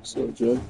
So, Joe.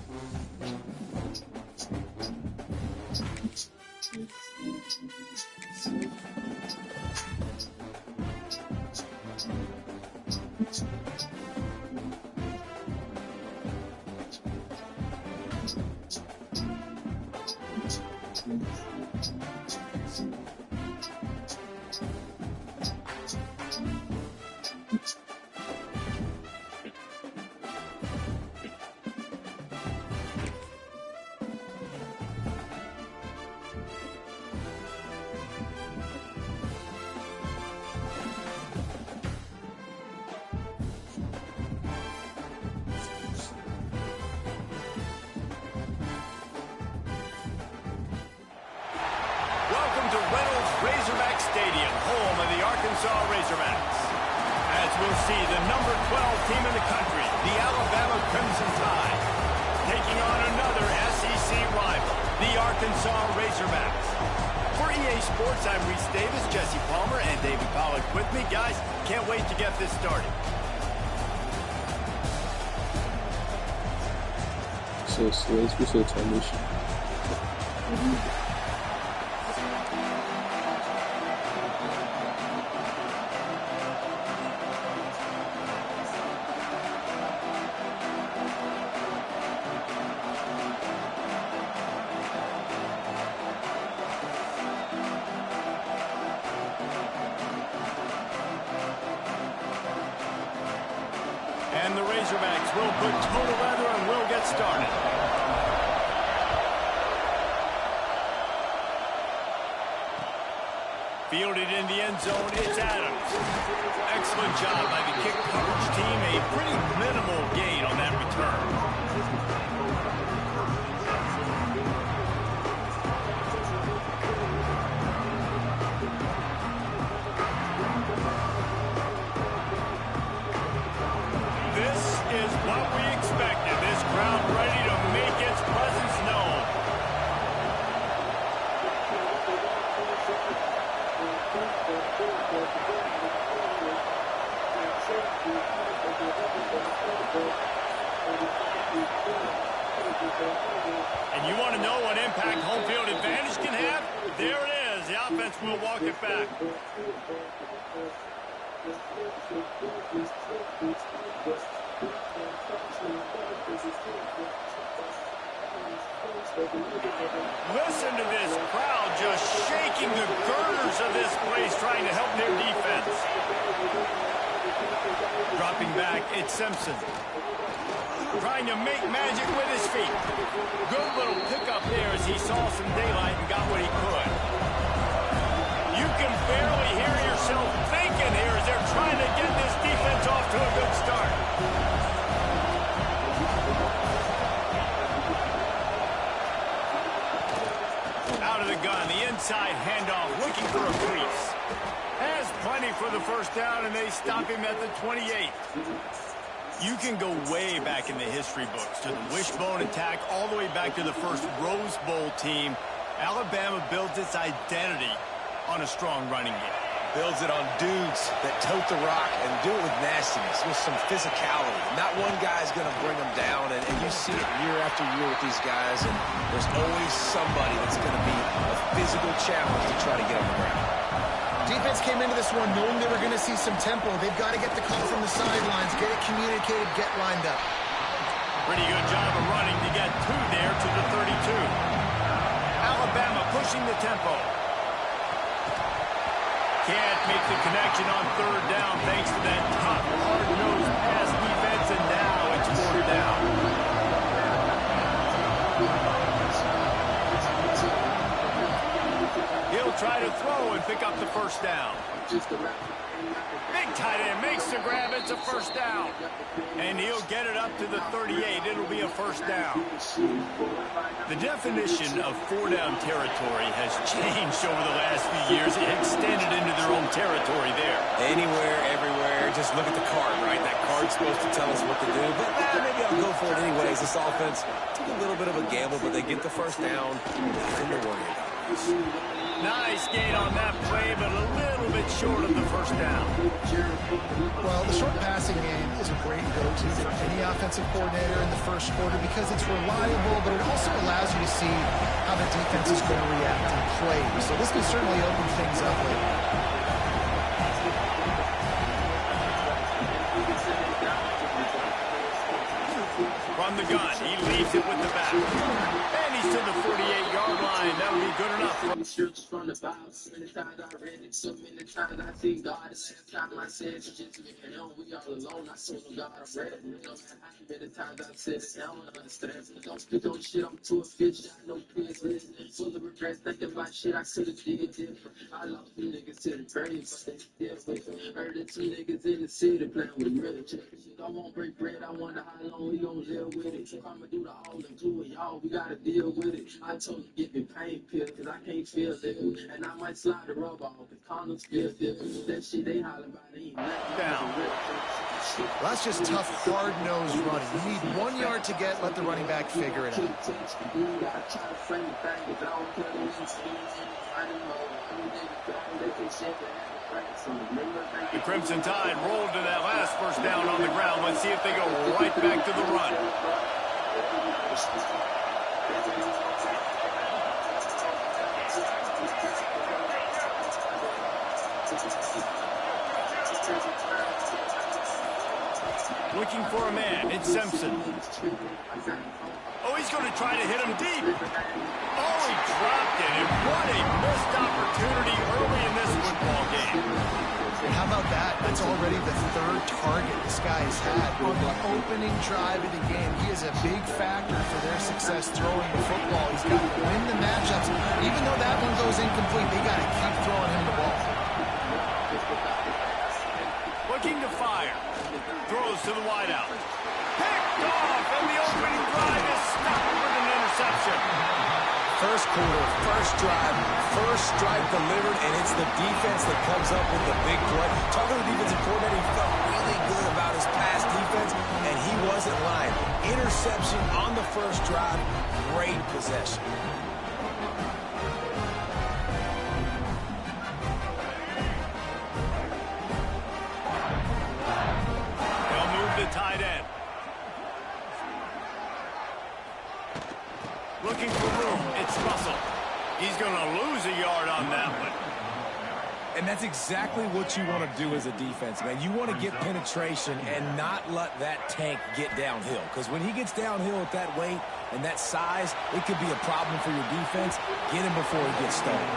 Welcome to Reynolds Razorback Stadium, home of the Arkansas Razorbacks. As we'll see, the number 12 team in the country, the Alabama Crimson Tide, taking on another SEC rival, the Arkansas Razorbacks. For EA Sports, I'm Reese Davis, Jesse Palmer, and Davey Pollack with me. Guys, can't wait to get this started. So, Slaves, we saw Tamisha. And the Razorbacks will put total leather and we'll get started. Fielded in the end zone, it's Adams. Excellent job by the kick coverage team. A pretty minimal gain on that return. This is what we expected. This crowd ready to make its presence known. And you want to know what impact home field advantage can have? There it is. The offense will walk it back. Listen to this crowd just shaking the girders of this place, trying to help their defense. Dropping back, it's Simpson. Trying to make magic with his feet. Good little pickup there as he saw some daylight and got what he could. You can barely hear yourself thinking here as they're trying to get this defense off to a good start. Out of the gun, the inside handoff, looking for a crease. Has plenty for the first down, and they stop him at the 28. You can go way back in the history books to the wishbone attack, all the way back to the first Rose Bowl team. Alabama builds its identity on a strong running game. Builds it on dudes that tote the rock and do it with nastiness, with some physicality. Not one guy's going to bring them down, and you see it year after year with these guys, and there's always somebody that's going to be a physical challenge to try to get on the ground. Defense came into this one knowing they were going to see some tempo. They've got to get the call from the sidelines, get it communicated, get lined up. Pretty good job of running to get two there to the 32. Alabama pushing the tempo. Can't make the connection on third down thanks to that tough, hard-nosed pass defense, and now it's fourth down. He'll try to throw and pick up the first down. Big tight end makes the grab. It's a first down. And he'll get it up to the 38. It'll be a first down. The definition of four-down territory has changed over the last few years. It extended into their own territory there. Anywhere, everywhere. Just look at the card, right? That card's supposed to tell us what to do. But maybe I'll go for it anyways. This offense a little bit of a gamble, but they get the first down. Nothing to worry about. Nice gain on that play, but a little bit short of the first down. Well, the short passing game is a great go-to for any offensive coordinator in the first quarter because it's reliable, but it also allows you to see how the defense is going to react in play. So this can certainly open things up later. From the gun, he leaves it with the back. And he's to the 48-yard line. That'll be good enough. From the box, many times I read it, so many times I think God is time I said it's just me and him. We all alone. I saw no God, I'm ready. No matter how many times I said it, I don't understand. Don't speak on shit, I'm too efficient. I know kids listening, full of regrets, thinking about shit I could have did different. I lost two niggas to the grave, but they still with. Heard the two niggas in the city playing with real chicken. I won't break bread, I wonder how long we gon' live with it. I'ma do the all including y'all, we gotta deal with it. I told you get me pain pills, cause I can't feel it. And I might slide the rubber off, cause condoms feel different. That shit they hollering about, they ain't nothing down. Well, that's just tough, hard-nosed running. You need 1 yard to get, let the running back figure it out. The Crimson Tide rolled to that last first down on the ground. Let's see if they go right back to the run. Looking for a man. It's Simpson. Oh, he's going to try to hit him deep. Oh, he dropped it. And what a missed opportunity early in this football game. And how about that? That's already the third target this guy has had on the opening drive of the game. He is a big factor for their success throwing the football. He's got to win the matchups. Even though that one goes incomplete, they got to keep throwing him the ball. Looking to fire. Throws to the wideout. Picked off, and the opening drive is stopped with an interception. First quarter, first drive, first strike delivered, and it's the defense that comes up with the big play. Talking to the defensive coordinator, he felt really good about his pass defense, and he wasn't lying. Interception on the first drive, great possession. They'll move the tight end. Looking for room. It's Russell. He's going to lose a yard on that one. And that's exactly what you want to do as a defense, man. You want to get penetration and not let that tank get downhill. Because when he gets downhill with that weight and that size, it could be a problem for your defense. Get him before he gets started.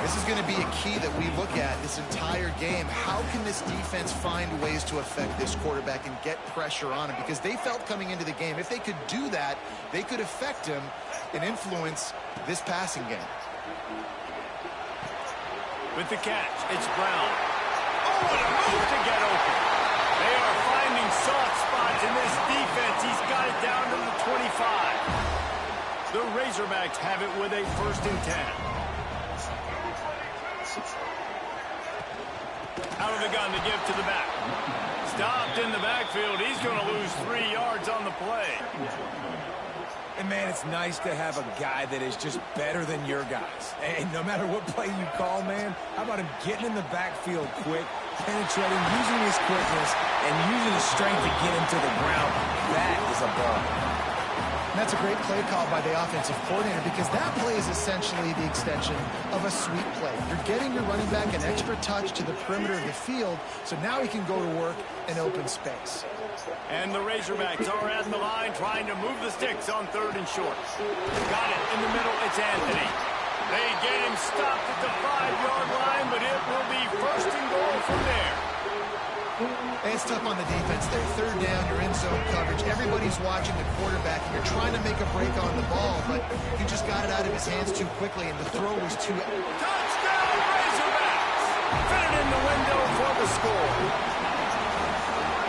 This is going to be a key that we look at this entire game. How can this defense find ways to affect this quarterback and get pressure on him? Because they felt coming into the game, if they could do that, they could affect him and influence this passing game. With the catch, it's Brown. Oh, what a move to get open. They are finding soft spots in this defense. He's got it down to the 25. The Razorbacks have it with a 1st and 10. Out of the gun to give to the back. Stopped in the backfield. He's going to lose 3 yards on the play. And, man, it's nice to have a guy that is just better than your guys. And no matter what play you call, man, how about him getting in the backfield quick, penetrating, using his quickness, and using his strength to get him to the ground? That is a ball. And that's a great play call by the offensive coordinator because that play is essentially the extension of a sweep play. You're getting your running back an extra touch to the perimeter of the field, so now he can go to work in open space. And the Razorbacks are at the line trying to move the sticks on 3rd and short. Got it in the middle. It's Anthony. They get him stopped at the 5-yard line, but it will be 1st and goal from there. It's tough on the defense there. 3rd down, you're in zone coverage. Everybody's watching the quarterback, and you're trying to make a break on the ball, but he just got it out of his hands too quickly, and the throw was too... Touchdown, Razorbacks! Fit it in the window for the score.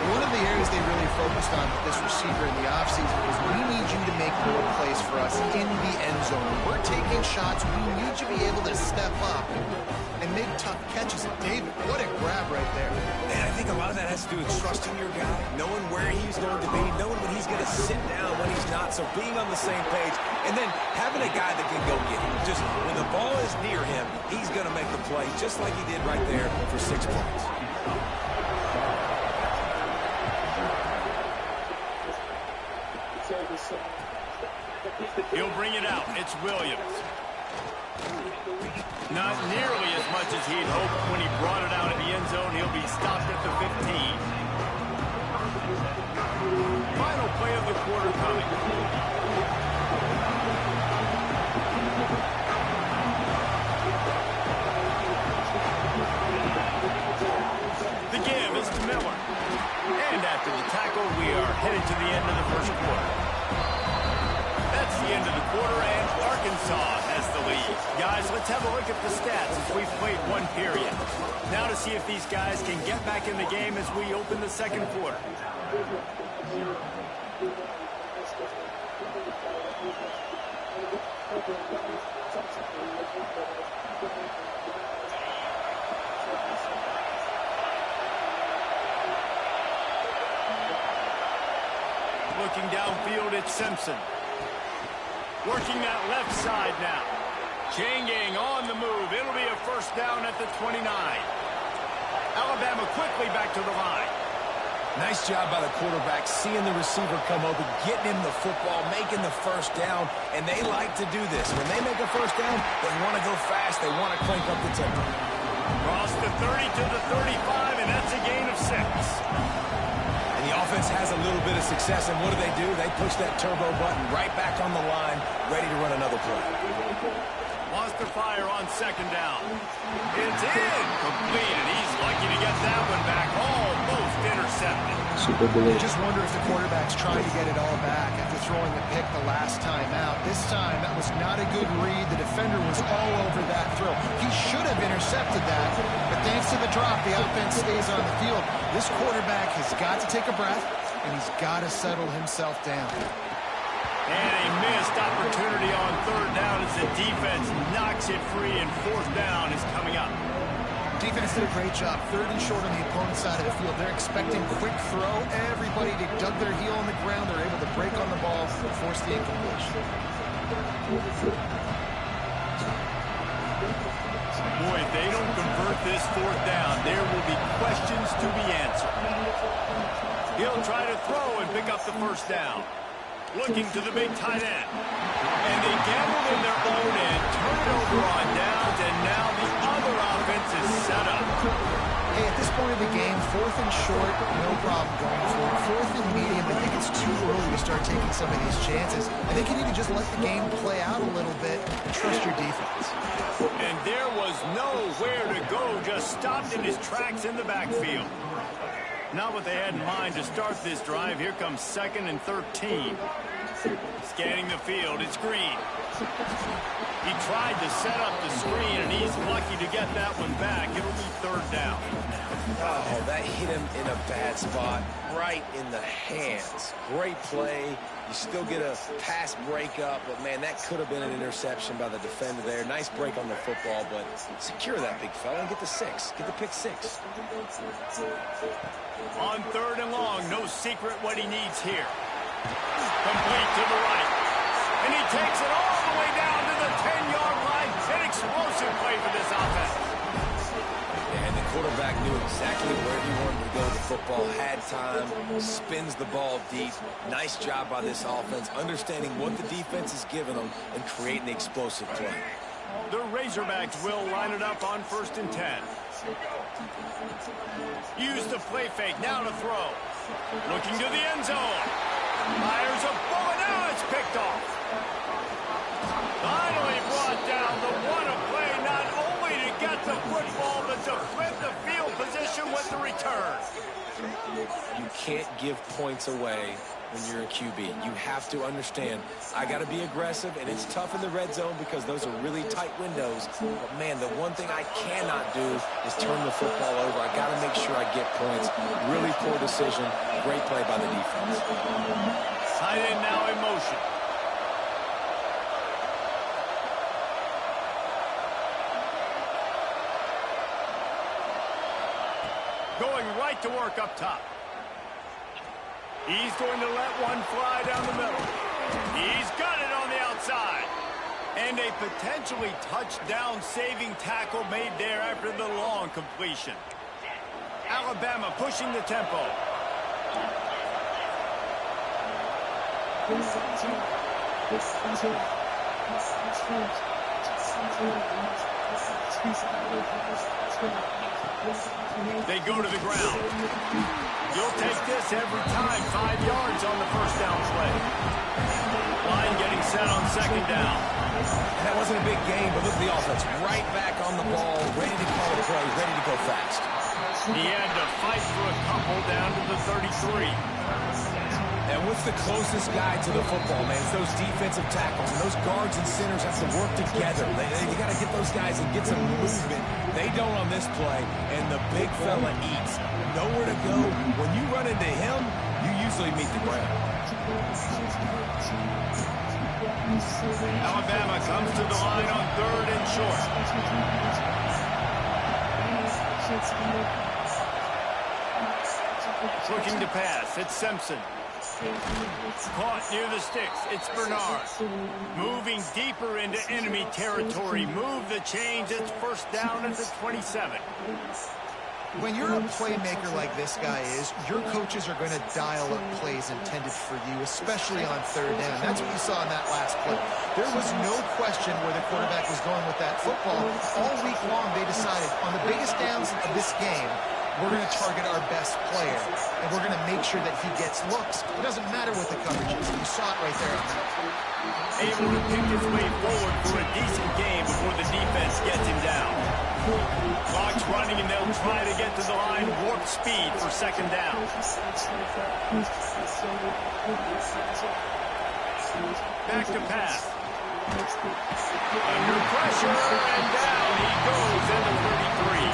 One of the areas they really focused on with this receiver in the offseason was we need you to make more plays for us in the end zone. When we're taking shots, we need you to be able to step up and make tough catches. And David, what a grab right there. And I think a lot of that has to do with trusting your guy, knowing where he's going to be, knowing when he's going to sit down, when he's not, so being on the same page, and then having a guy that can go get him. Just when the ball is near him, he's going to make the play, just like he did right there for 6 points. He'll bring it out. It's Williams. Not nearly as much as he'd hoped when he brought it out in the end zone. He'll be stopped at the 15. Final play of the quarter coming. The give is to Miller. And after the tackle, we are headed to the end of the first quarter. That's the end of the quarter, and Arkansas has the lead. Guys, let's have a look at the stats as we've played one period. Now to see if these guys can get back in the game as we open the second quarter. Looking downfield, it's Simpson. Working that left side now. Changing on the move. It'll be a first down at the 29. Alabama quickly back to the line. Nice job by the quarterback, seeing the receiver come open, getting him the football, making the first down, and they like to do this. When they make a first down, they want to go fast. They want to crank up the tempo. Cross the 30 to the 35, and that's a gain of 6. The offense has a little bit of success, and what do? They push that turbo button right back on the line, ready to run another play. Wants to fire on second down. It's incomplete, and he's lucky to get that one back. Almost intercepted. Super Bowl. I just wonder if the quarterback's trying to get it all back after throwing a pick the last time out. This time, that was not a good read. The defender was all over that throw. He should have intercepted that, but thanks to the drop, the offense stays on the field. This quarterback has got to take a breath, and he's got to settle himself down. And a missed opportunity on third down as the defense knocks it free, and fourth down is coming up. Defense did a great job. Third and short on the opponent's side of the field. They're expecting quick throw. Everybody dug their heel on the ground. They're able to break on the ball and force the incompletion. Boy, if they don't convert this fourth down, there will be questions to be answered. He'll try to throw and pick up the first down. Looking to the big tight end. And they gambled in their own end, turn it over on downs, and now the other offense is set up. Hey, at this point of the game, fourth and short, no problem going for it. Fourth and medium, I think it's too early to start taking some of these chances. I think you need to just let the game play out a little bit and trust your defense. And there was nowhere to go, just stopped in his tracks in the backfield. Not what they had in mind to start this drive. Here comes 2nd and 13. Scanning the field, it's Green. He tried to set up the screen, and he's lucky to get that one back. It'll be third down. Oh, that hit him in a bad spot, right in the hands. Great play. You still get a pass breakup, but, man, that could have been an interception by the defender there. Nice break on the football, but secure that big fella and get the 6. Get the pick 6. On third and long, no secret what he needs here. Complete to the right. And he takes it all the way down to the 10-yard line. An explosive play for this offense. And the quarterback knew exactly where he wanted to go. The football had time, spins the ball deep. Nice job by this offense, understanding what the defense is giving them and creating the explosive play. The Razorbacks will line it up on 1st and 10. Use the play fake, now to throw. Looking to the end zone. Fires a bullet, now it's picked off. Finally brought down the one play, not only to get the football, but to flip the field position with the return. You can't give points away when you're a QB. You have to understand, I got to be aggressive, and it's tough in the red zone because those are really tight windows. But, man, the one thing I cannot do is turn the football over. I got to make sure I get points. Really poor decision. Great play by the defense. Tight end now in motion. Going right to work up top. He's going to let one fly down the middle. He's got it on the outside. And a potentially touchdown-saving tackle made there after the long completion. Alabama pushing the tempo. They go to the ground. You'll take this every time. 5 yards on the first down play. Line getting set on second down. That wasn't a big game, but look at the offense. Right back on the ball, ready to call a play, ready to go fast. He had to fight for a couple down to the 33. And what's the closest guy to the football, man? It's those defensive tackles. And those guards and centers have to work together. They got to get those guys and get some movement. They don't on this play, and the big fella eats. Nowhere to go. When you run into him, you usually meet the ground. Alabama comes to the line on third and short. Looking to pass. It's Simpson. Caught near the sticks. It's Bernard. Moving deeper into enemy territory. Move the chains. It's first down at the 27. When you're a playmaker like this guy is, your coaches are going to dial up plays intended for you, especially on third down. That's what you saw in that last play. There was no question where the quarterback was going with that football. All week long, they decided on the biggest downs of this game, we're going to target our best player, and we're going to make sure that he gets looks. It doesn't matter what the coverage is. You saw it right there on that. Able to pick his way forward for a decent game before the defense gets him down. Clock's running, and they'll try to get to the line. Warp speed for second down. Back to pass. Under pressure, and down he goes into 33.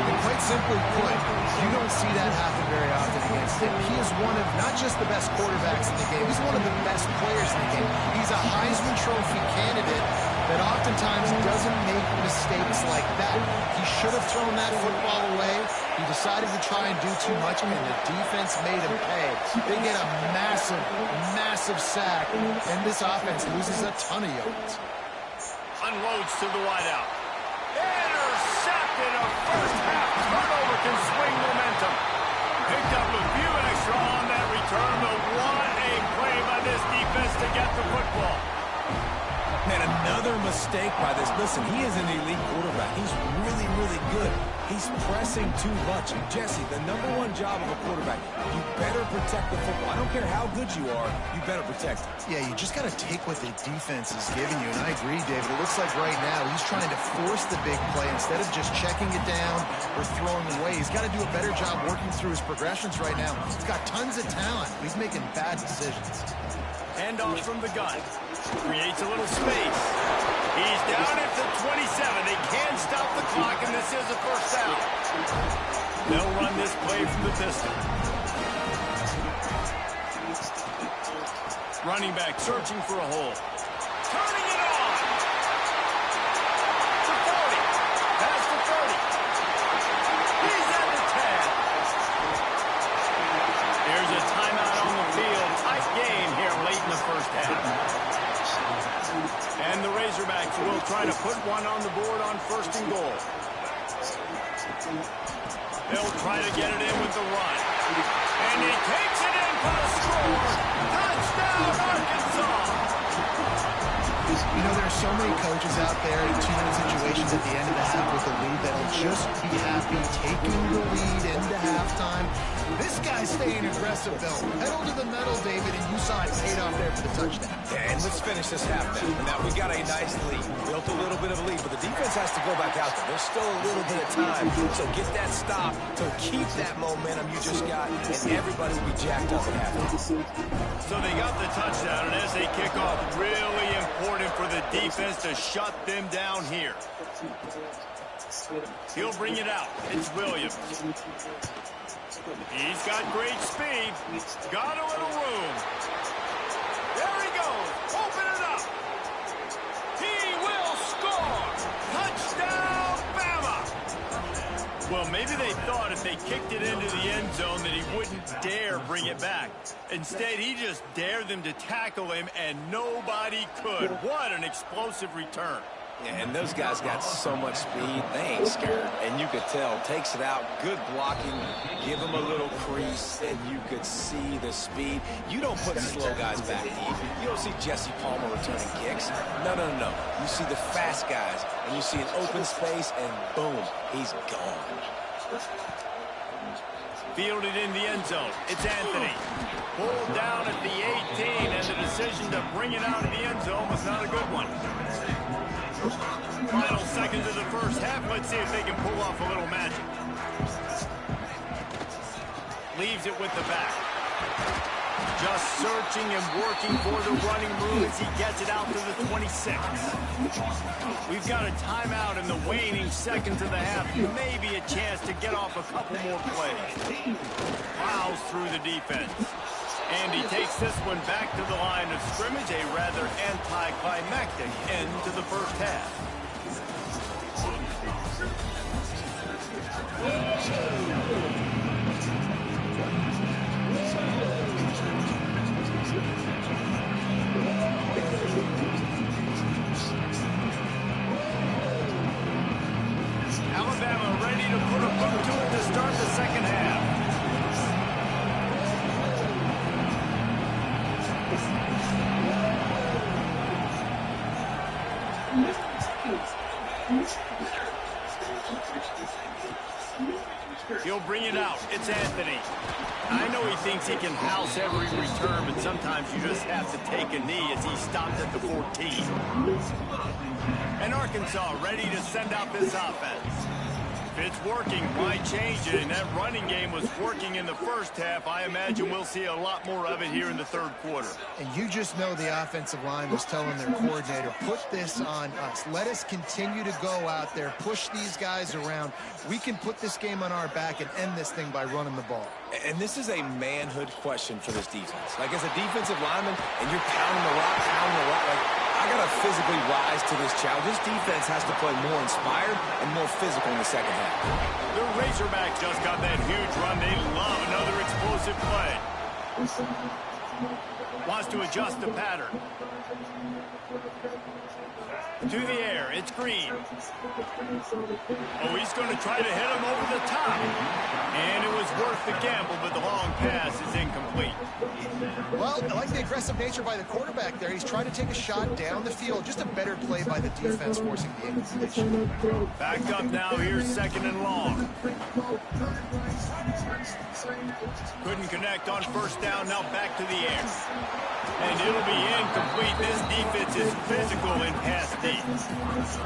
And quite simply put, you don't see that happen very often against him. He is one of not just the best quarterbacks in the game, he's one of the best players in the game. He's a Heisman Trophy candidate that oftentimes doesn't make mistakes like that. He should have thrown that football away. He decided to try and do too much, and the defense made him pay. They get a massive, massive sack, and this offense loses a ton of yards. Unloads to the wideout. Intercepted. A first half turnover can swing momentum. Picked up a few extra on that return, but what a play by this defense to get the football. Man, another mistake by this. Listen, he is an elite quarterback. He's really, really good. He's pressing too much. Jesse, the #1 job of a quarterback, you better protect the football. I don't care how good you are, you better protect it. Yeah, you just got to take what the defense is giving you, and I agree, David. It looks like right now he's trying to force the big play instead of just checking it down or throwing away. He's got to do a better job working through his progressions right now. He's got tons of talent, but he's making bad decisions. Handoff from the gun. Creates a little space. He's down at the 27. They can't stop the clock, and this is a first down. They'll run this play from the pistol. Running back searching for a hole. Turning it on. To 40. Past the 30. He's at the 10. There's a timeout on the field. Tight game here late in the first half. And the Razorbacks will try to put one on the board on first and goal. They'll try to get it in with the run. And he takes it in for the score. Touchdown, Arkansas! You know, there are so many coaches out there in two-minute situations at the end of the half with the lead that'll just be happy taking the lead into halftime. This guy's staying aggressive, though. Pedal to the metal, David, and you saw it paid off there for the touchdown. And And let's finish this half now. Now, we got a nice lead. Built a little bit of a lead, but the defense has to go back out there. There's still a little bit of time. So get that stop to keep that momentum you just got, and everybody will be jacked up at halftime. So they got the touchdown, and as they kick off, really important for the defense to shut them down here. He'll bring it out. It's Williams. He's got great speed. Got a little room. There he goes. Open it up. He will score. Touchdown, Bama. Well, maybe they thought if they kicked it into the end zone that he wouldn't dare bring it back. Instead, he just dared them to tackle him, and nobody could. What an explosive return. Yeah, and those guys got so much speed, they ain't scared. And you could tell, takes it out, good blocking, give them a little crease, and you could see the speed. You don't put slow guys back deep. You don't see Jesse Palmer returning kicks. No. You see the fast guys, and you see an open space, and boom, he's gone. Fielded in the end zone. It's Anthony. Pulled down at the 18, and the decision to bring it out of the end zone was not a good one. Final seconds of the first half. Let's see if they can pull off a little magic. Leaves it with the back. Just searching and working for the running room as he gets it out to the 26. We've got a timeout in the waning seconds of the half. Maybe a chance to get off a couple more plays. Plows through the defense. And he takes this one back to the line of scrimmage, a rather anticlimactic end to the first half. Alabama ready to put a boot to it to start the second half. He'll bring it out. It's Anthony. I know he thinks he can house every return, but sometimes you just have to take a knee as he stopped at the 14. And Arkansas ready to send out this offense. If it's working, why change it? And that running game was working in the first half. I imagine we'll see a lot more of it here in the third quarter. And you just know the offensive line was telling their coordinator, put this on us. Let us continue to go out there, push these guys around. We can put this game on our back and end this thing by running the ball. And this is a manhood question for this defense. Like, as a defensive lineman, and you're pounding the rock, like, I got to physically rise to this challenge. This defense has to play more inspired and more physical in the second half. The Razorbacks just got that huge run. They love another explosive play. Wants to adjust the pattern. To the air, it's Green. Oh, he's going to try to hit him over the top. And it was worth the gamble, but the long pass is incomplete. Well, I like the aggressive nature by the quarterback there. He's trying to take a shot down the field. Just a better play by the defense forcing the incompletion. Backed up now, here's second and long. Couldn't connect on first down, now back to the air. And it'll be incomplete. This defense is physical in pass deep.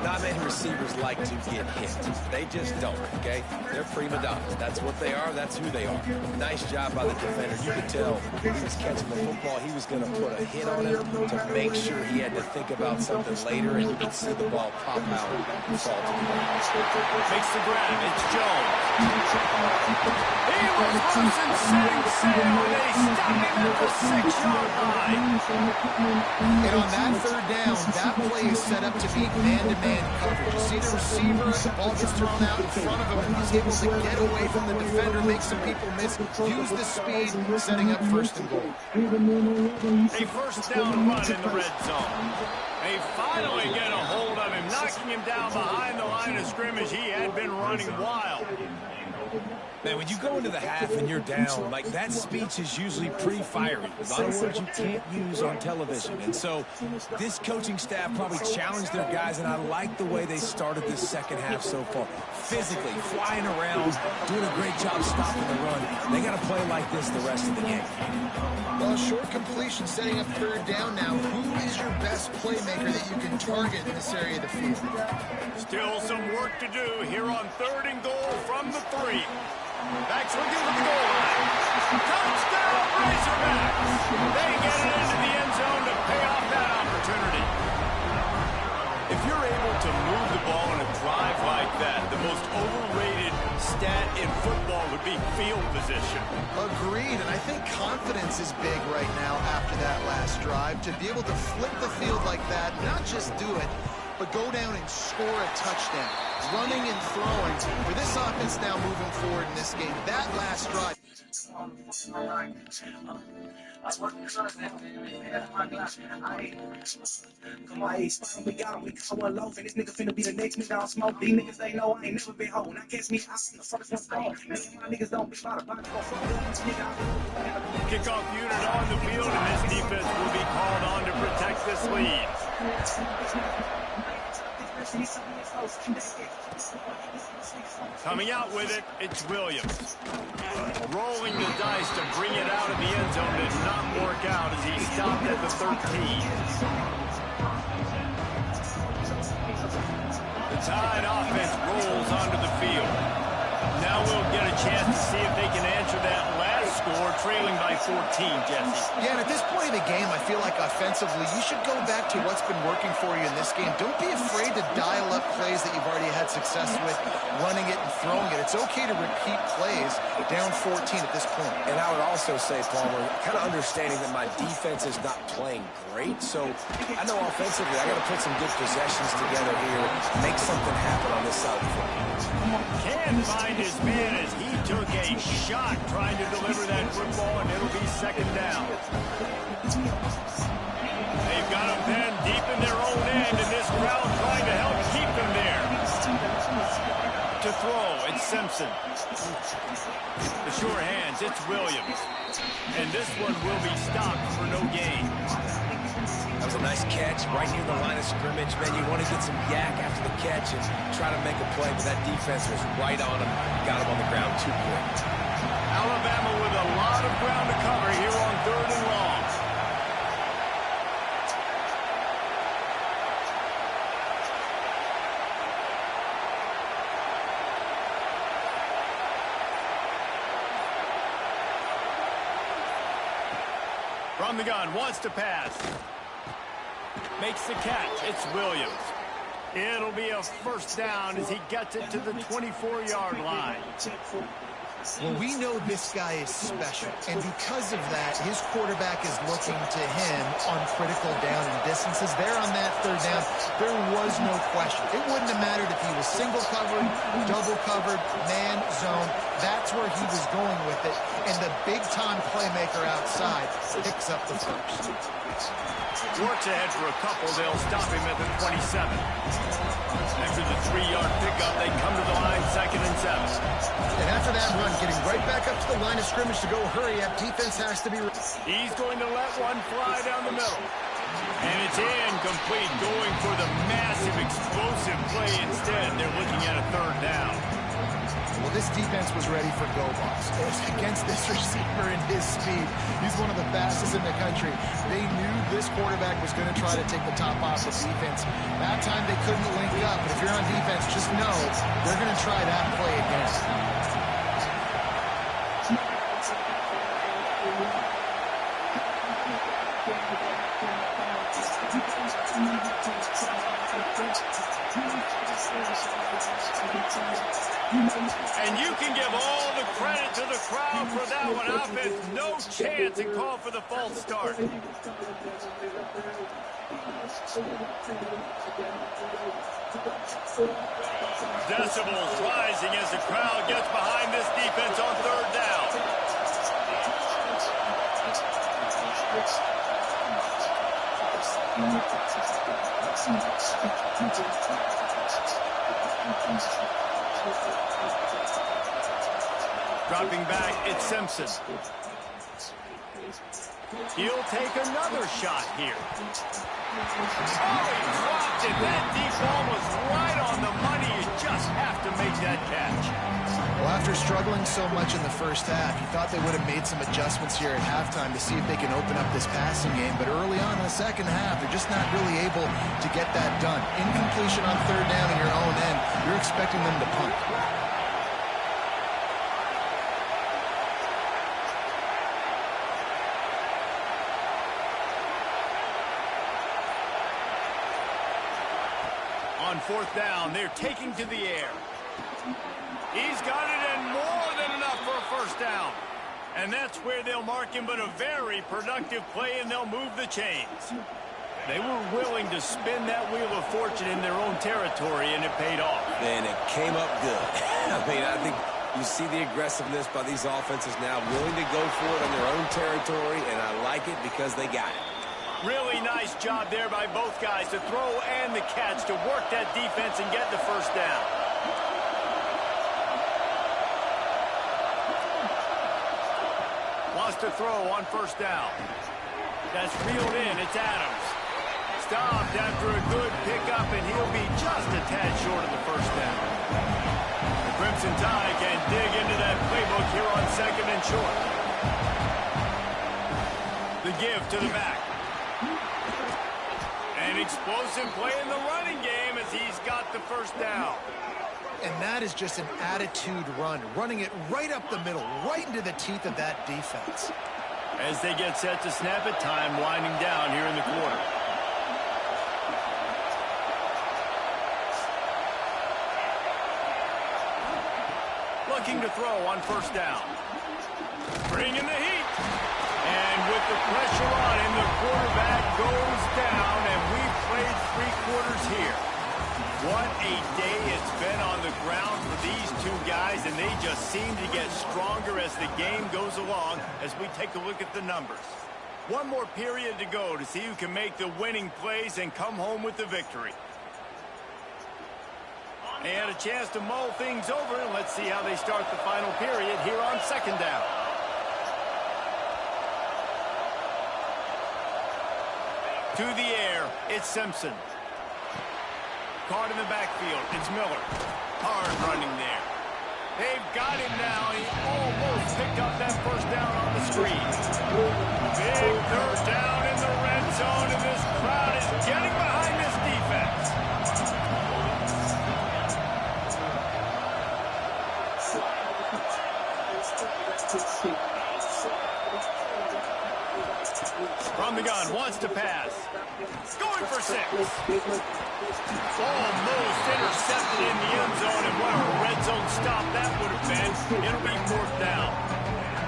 Not many receivers like to get hit. They just don't, okay? They're prima donnas. That's what they are. That's who they are. Nice job by the defender. You could tell he was catching the football. He was going to put a hit on him to make sure he had to think about something later, and you could see the ball pop out and fall to the ground. Makes the grab. It's Jones. He was losing setting sail, and they stopped him at the 6-yard line. And on that third down, that play is set up to be man-to-man coverage. You see the receiver, the ball gets thrown out in front of him, and he's able to get away from the defender, make some people miss, use the speed, setting up first and goal. A first down run in the red zone. They finally get a hold of him, knocking him down behind the line of scrimmage. He had been running wild. Man, when you go into the half and you're down, like, that speech is usually pretty fiery. A lot of words you can't use on television. And so this coaching staff probably challenged their guys, and I like the way they started this second half so far. Physically, flying around, doing a great job stopping the run. They got to play like this the rest of the game. Well, short completion setting up third down now. Who is your playmaker that you can target in this area of the field. Still some work to do here on 3rd and goal from the 3. Backs looking for the goal line. Touchdown, Razorbacks! They get it into the end zone to pay off that opportunity. If you're able to move the ball in a drive like that, the most overrated stat in football would be field position. Agreed, and I think confidence is big right now after that last drive. To be able to flip the field like that, not just do it, but go down and score a touchdown. Running and throwing. For this offense now moving forward in this game, that last drive. Come on, we got him, we got one loaf, and this nigga finna be the next nigga on smoke. These niggas, they know I ain't never been home. Now catch me out in the first one throw. Man, my niggas don't be about to Kickoff unit on the field, and this defense will be called on to protect this lead. Coming out with it, it's Williams. Rolling the dice to bring it out of the end zone did not work out as he stopped at the 13. The Tide offense rolls onto the field. Now we'll get a chance to see if they can answer that last score, trailing by 14, Jesse. Yeah, and at this point in the game, I feel like offensively, you should go back to what's been working for you in this game. Don't be afraid to dial up plays that you've already had success with, running it and throwing it. It's okay to repeat plays down 14 at this point. And I would also say, Palmer, kind of understanding that my defense is not playing great, so I know offensively I got to put some good possessions together here, make something happen on this side of the football. Can't find his man as he took a shot trying to deliver that football, and it'll be 2nd down. They've got him then deep in their own end, and this crowd trying to help keep them there. To throw, it's Simpson. The sure hands, it's Williams. And this one will be stopped for no gain. That was a nice catch right near the line of scrimmage. Man, you want to get some yak after the catch and try to make a play, but that defense was right on him. Got him on the ground too quick. Alabama with a lot of ground to cover here on 3rd and long. From the gun, wants to pass. Makes the catch. It's Williams. It'll be a 1st down as he gets it to the 24-yard line. Well, we know this guy is special, and because of that, his quarterback is looking to him on critical down and distances. There on that 3rd down, there was no question. It wouldn't have mattered if he was single covered, double covered, man, zone. That's where he was going with it, and the big-time playmaker outside picks up the 1st. Works ahead for a couple. They'll stop him at the 27. After the 3-yard pickup, they come to the line 2nd and 7. And after that run, getting right back up to the line of scrimmage to go hurry up, defense has to be... He's going to let one fly down the middle. And it's incomplete, going for the massive explosive play instead. They're looking at a 3rd down. Well, this defense was ready for go balls. Against this receiver and his speed, he's one of the fastest in the country. They knew this quarterback was going to try to take the top off the defense. That time they couldn't link up, but if you're on defense, just know they're going to try that play again. And you can give all the credit to the crowd for that one. Offense, no chance, and call for the false start. Decibels rising as the crowd gets behind this defense on 3rd down. Dropping back, it's Simpson. He'll take another shot here. Oh, he dropped it. That deep ball was right on the money. You just have to make that catch. Well, after struggling so much in the first half, you thought they would have made some adjustments here at halftime to see if they can open up this passing game. But early on in the second half, they're just not really able to get that done. Incompletion on third down in your own end, you're expecting them to punt. On fourth down, they're taking to the air. He's got it and more than enough for a first down. And that's where they'll mark him, but a very productive play, and they'll move the chains. They were willing to spin that wheel of fortune in their own territory, and it paid off. And it came up good. I mean, I think you see the aggressiveness by these offenses now, willing to go for it on their own territory, and I like it because they got it. Really nice job there by both guys, the throw and the catch, to work that defense and get the first down. Lost a throw on first down. That's reeled in. It's Adams. Stopped after a good pickup, and he'll be just a tad short of the first down. The Crimson Tide can dig into that playbook here on second and short. The give to the back. An explosive play in the running game as he's got the first down. And that is just an attitude run, running it right up the middle, right into the teeth of that defense. As they get set to snap it, time winding down here in the quarter. Looking to throw on first down. Bringing the heat. And with the pressure on him, the quarterback goes down, and we've played 3 quarters here. What a day it's been on the ground for these two guys, and they just seem to get stronger as the game goes along as we take a look at the numbers. One more period to go to see who can make the winning plays and come home with the victory. They had a chance to mull things over, and let's see how they start the final period here on second down. To the air, it's Simpson. Caught in the backfield, it's Miller. Hard running there. They've got him now. He almost picked up that first down on the screen. Big third down in the red zone, and this crowd is getting behind this defense. From the gun, wants to pass. Going for 6. Almost intercepted in the end zone, and what a red zone stop that would have been. It'll be 4th down.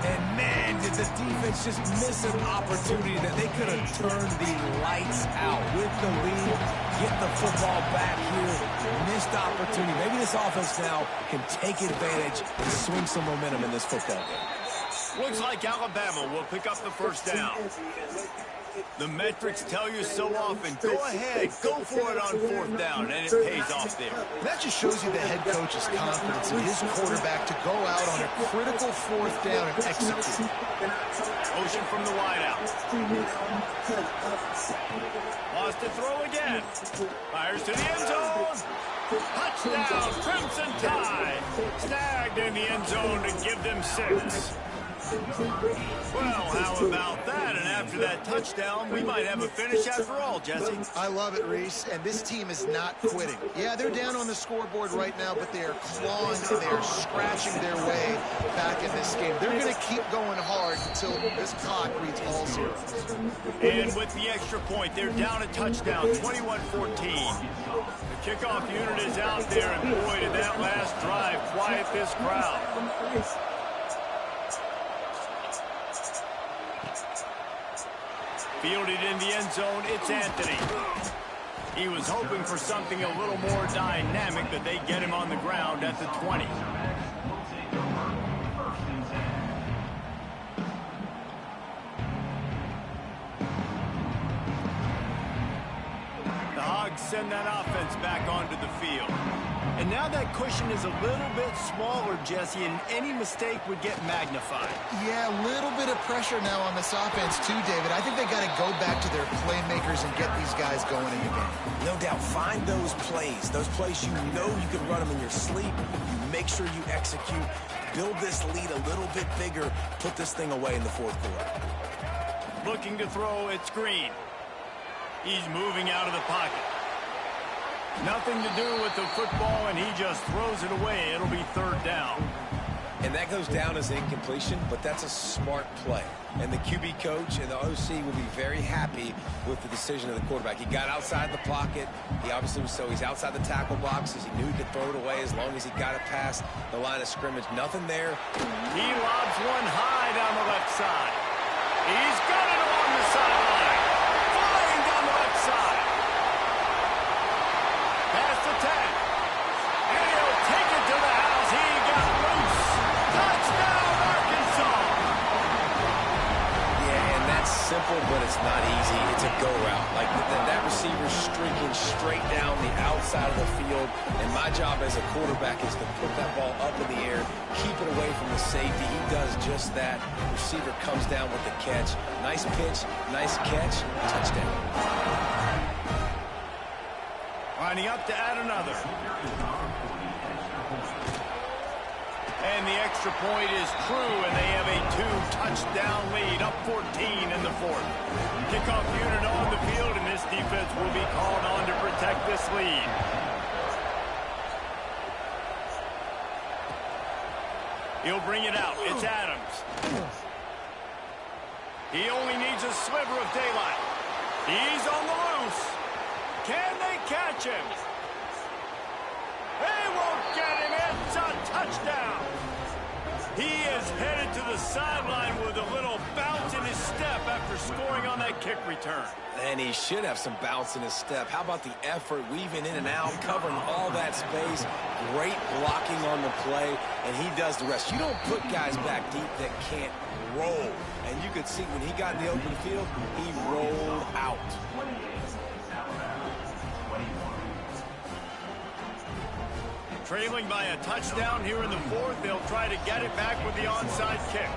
And man, did the defense just miss an opportunity that they could have turned the lights out with the lead, get the football back here. Missed opportunity. Maybe this offense now can take advantage and swing some momentum in this football game. Looks like Alabama will pick up the first down. The metrics tell you so often, go ahead, go for it on 4th down, and it pays off there. That just shows you the head coach's confidence in his quarterback to go out on a critical 4th down and execute. Motion from the wideout. Lost to throw again. Fires to the end zone. Touchdown, Crimson Tide. Snagged in the end zone to give them 6. Well, how about that? And after that touchdown, we might have a finish after all, Jesse. I love it, Reese. And this team is not quitting. Yeah, they're down on the scoreboard right now, but they are clawing and they are scratching their way back in this game. They're going to keep going hard until this clock reads all zeros. And with the extra point, they're down a touchdown, 21-14. The kickoff unit is out there, and boy, did that last drive quiet this crowd. Fielded in the end zone, it's Anthony. He was hoping for something a little more dynamic, but they get him on the ground at the 20. The Hogs dogs send that offense back onto the field. And now that cushion is a little bit smaller, Jesse, and any mistake would get magnified. Yeah, a little bit of pressure now on this offense too, David. I think they got to go back to their playmakers and get these guys going in the game. No doubt, find those plays you know you can run them in your sleep. You make sure you execute. Build this lead a little bit bigger. Put this thing away in the fourth quarter. Looking to throw, it's Green. He's moving out of the pocket. Nothing to do with the football, and he just throws it away. It'll be third down. And that goes down as incompletion, but that's a smart play. And the QB coach and the OC will be very happy with the decision of the quarterback. He got outside the pocket. He obviously was he's outside the tackle boxes. He knew he could throw it away as long as he got it past the line of scrimmage. Nothing there. He lobs one high down the left side. He's got it along the sideline. Flying down the left side. Past the 10. And he'll take it to the house. He got loose. Touchdown, Arkansas. Yeah, and that's simple, but it's not easy. It's a go route. Like that receiver's streaking straight down the outside of the field. And my job as a quarterback is to put that ball up in the air, keep it away from the safety. He does just that. Receiver comes down with the catch. Nice pitch, nice catch, touchdown. Lining up to add another. And the extra point is true, and they have a 2-touchdown lead, up 14 in the fourth. Kickoff unit on the field, and this defense will be called on to protect this lead. He'll bring it out. It's Adams. He only needs a sliver of daylight. He's on the loose. Can they catch him? They won't get him. It's a touchdown. He is headed to the sideline with a little bounce in his step after scoring on that kick return. And he should have some bounce in his step. How about the effort, weaving in and out, covering all that space. Great blocking on the play, and he does the rest. You don't put guys back deep that can't roll. And you could see when he got in the open field, he rolled out. Trailing by a touchdown here in the fourth, they'll try to get it back with the onside kick.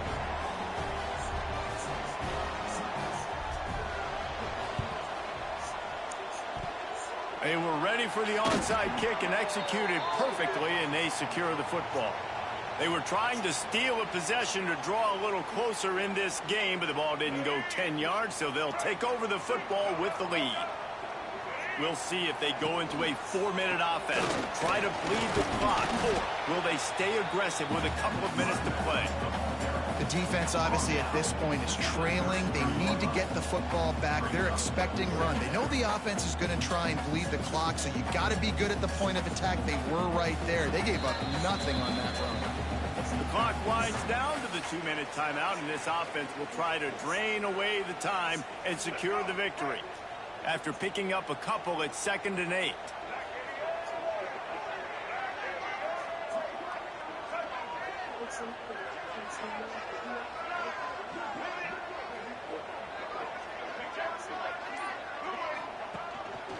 They were ready for the onside kick and executed perfectly, and they secure the football. They were trying to steal a possession to draw a little closer in this game, but the ball didn't go 10 yards, so they'll take over the football with the lead. We'll see if they go into a 4-minute offense, try to bleed the clock, or will they stay aggressive with a couple of minutes to play? The defense, obviously, at this point is trailing. They need to get the football back. They're expecting run. They know the offense is going to try and bleed the clock, so you got to be good at the point of attack. They were right there. They gave up nothing on that run. The clock winds down to the 2-minute timeout, and this offense will try to drain away the time and secure the victory. After picking up a couple, it's 2nd and 8.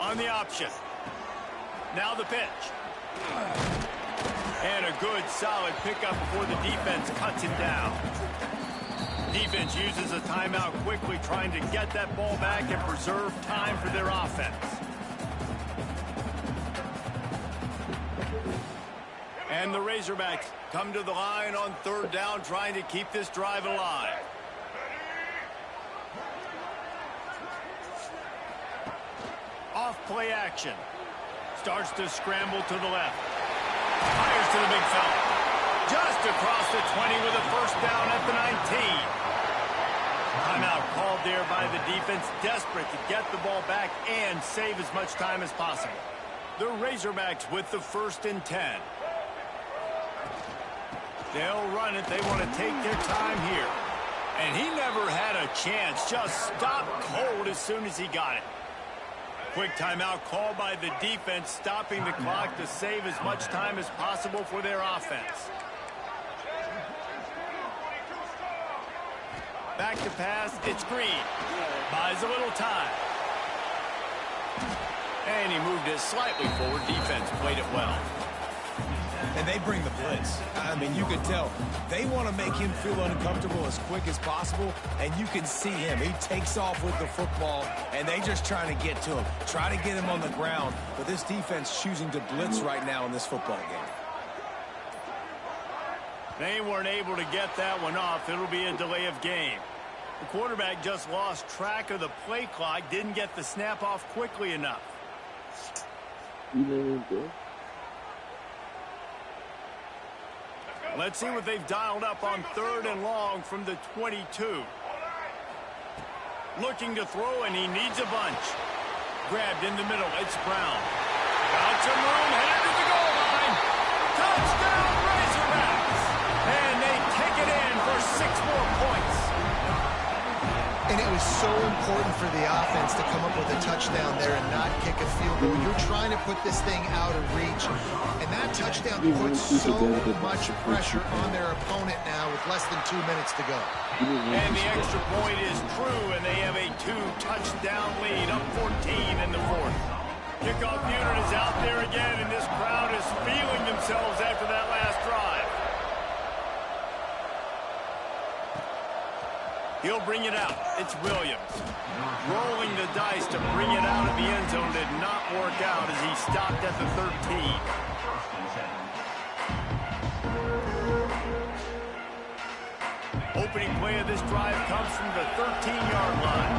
On the option. Now the pitch. And a good, solid pickup before the defense cuts him down. Defense uses a timeout quickly, trying to get that ball back and preserve time for their offense. And the Razorbacks come to the line on 3rd down, trying to keep this drive alive. Off play action. Starts to scramble to the left. Fires to the big fella. Just across the 20 with a first down at the 19. Timeout called there by the defense, desperate to get the ball back and save as much time as possible. The Razorbacks with the 1st and 10. They'll run it. They want to take their time here. And he never had a chance. Just stopped cold as soon as he got it. Quick timeout called by the defense, stopping the clock to save as much time as possible for their offense. Back to pass, it's Green. Buys a little time. And he moved it slightly forward. Defense played it well. And they bring the blitz. I mean, you could tell. They want to make him feel uncomfortable as quick as possible, and you can see him. He takes off with the football, and they just trying to get to him, try to get him on the ground. But this defense choosing to blitz right now in this football game. They weren't able to get that one off. It'll be a delay of game. The quarterback just lost track of the play clock, didn't get the snap off quickly enough. Let's see what they've dialed up on 3rd and long from the 22. Looking to throw, and he needs a bunch. Grabbed in the middle. It's Brown. Got some room, headed to the goal line. Touchdown, Razorbacks! And they take it in for 6 more points. And it was so important for the offense to come up with a touchdown there and not kick a field goal. You're trying to put this thing out of reach. And that touchdown puts so much pressure on their opponent now with less than 2 minutes to go. And the extra point is true, and they have a 2-touchdown lead, up 14 in the 4th. Kickoff unit is out there again, and this crowd is feeling themselves after that last drive. He'll bring it out. It's Williams. Rolling the dice to bring it out of the end zone did not work out as he stopped at the 13. Opening play of this drive comes from the 13-yard line.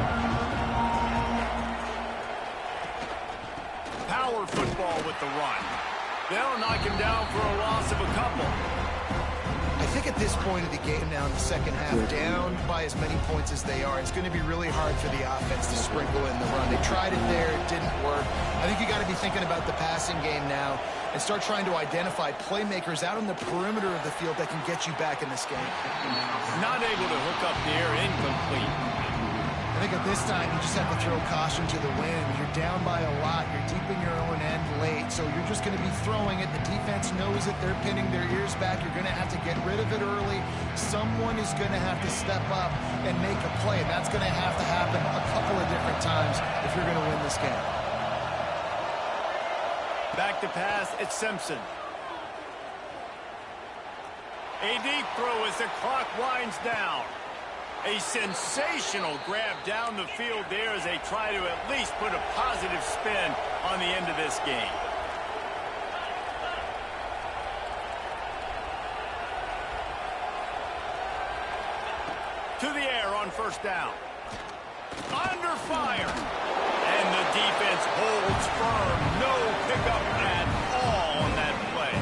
Power football with the run. They'll knock him down for a loss of a couple. I think at this point of the game now in the second half, down by as many points as they are, it's going to be really hard for the offense to sprinkle in the run. They tried it there. It didn't work. I think you got to be thinking about the passing game now and start trying to identify playmakers out on the perimeter of the field that can get you back in this game. Not able to hook up there, incomplete. I think at this time, you just have to throw caution to the wind. You're down by a lot. You're deep in your own end late, so you're just going to be throwing it. The defense knows it. They're pinning their ears back. You're going to have to get rid of it early. Someone is going to have to step up and make a play, and that's going to have to happen a couple of different times if you're going to win this game. Back to pass, it's Simpson. A deep throw as the clock winds down. A sensational grab down the field there as they try to at least put a positive spin on the end of this game. To the air on 1st down. Under fire. And the defense holds firm. No pickup at all on that play.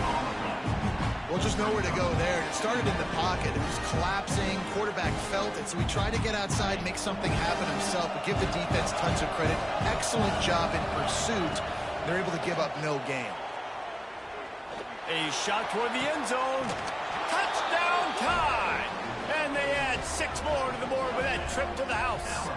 Well, just nowhere to go there. It started in the pocket. It was collapsing. Quarterback felt it, so he tried to get outside, make something happen himself, but give the defense tons of credit. Excellent job in pursuit. They're able to give up no gain. A shot toward the end zone. Touchdown time! And they add 6 more to the board with that trip to the house.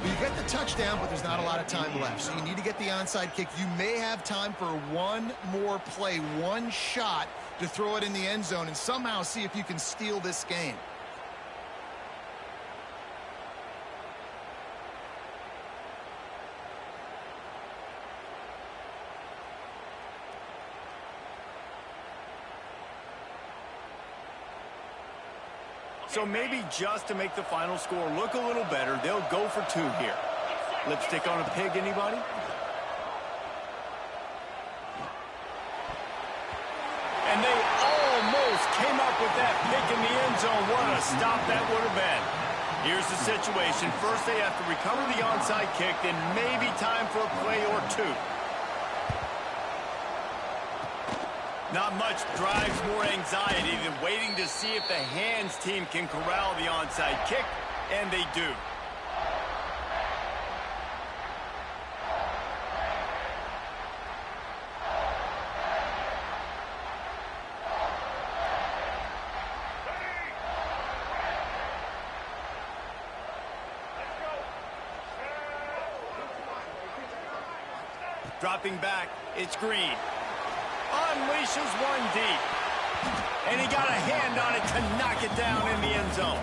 You get the touchdown, but there's not a lot of time left. So you need to get the onside kick. You may have time for one more play, one shot to throw it in the end zone and somehow see if you can steal this game. So maybe just to make the final score look a little better, they'll go for 2 here. Lipstick on a pig, anybody? And they almost came up with that pick in the end zone. What a stop that would have been. Here's the situation. First, they have to recover the onside kick, then maybe time for a play or 2. Not much drives more anxiety than waiting to see if the hands team can corral the onside kick, and they do. Dropping back, it's Green. Unleashes one deep. And he got a hand on it to knock it down in the end zone.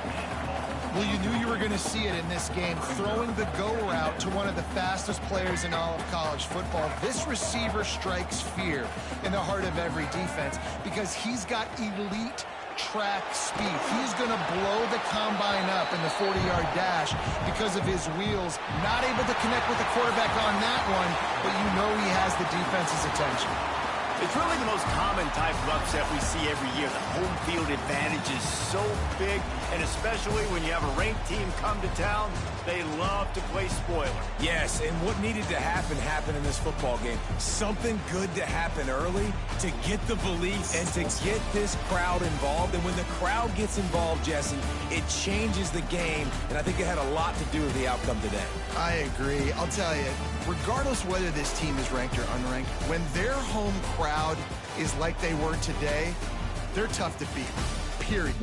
Well, you knew you were going to see it in this game, throwing the go route to one of the fastest players in all of college football. This receiver strikes fear in the heart of every defense because he's got elite track speed. He's going to blow the combine up in the 40-yard dash because of his wheels. Not able to connect with the quarterback on that one, but you know he has the defense's attention. It's really the most common type of upset we see every year. The home field advantage is so big, and especially when you have a ranked team come to town, they love to play spoiler. Yes, and what needed to happen happened in this football game. Something good to happen early to get the belief and to get this crowd involved. And when the crowd gets involved, Jesse, it changes the game, and I think it had a lot to do with the outcome today. I agree. I'll tell you, regardless whether this team is ranked or unranked, when their home crowd is like they were today, they're tough to beat. Period.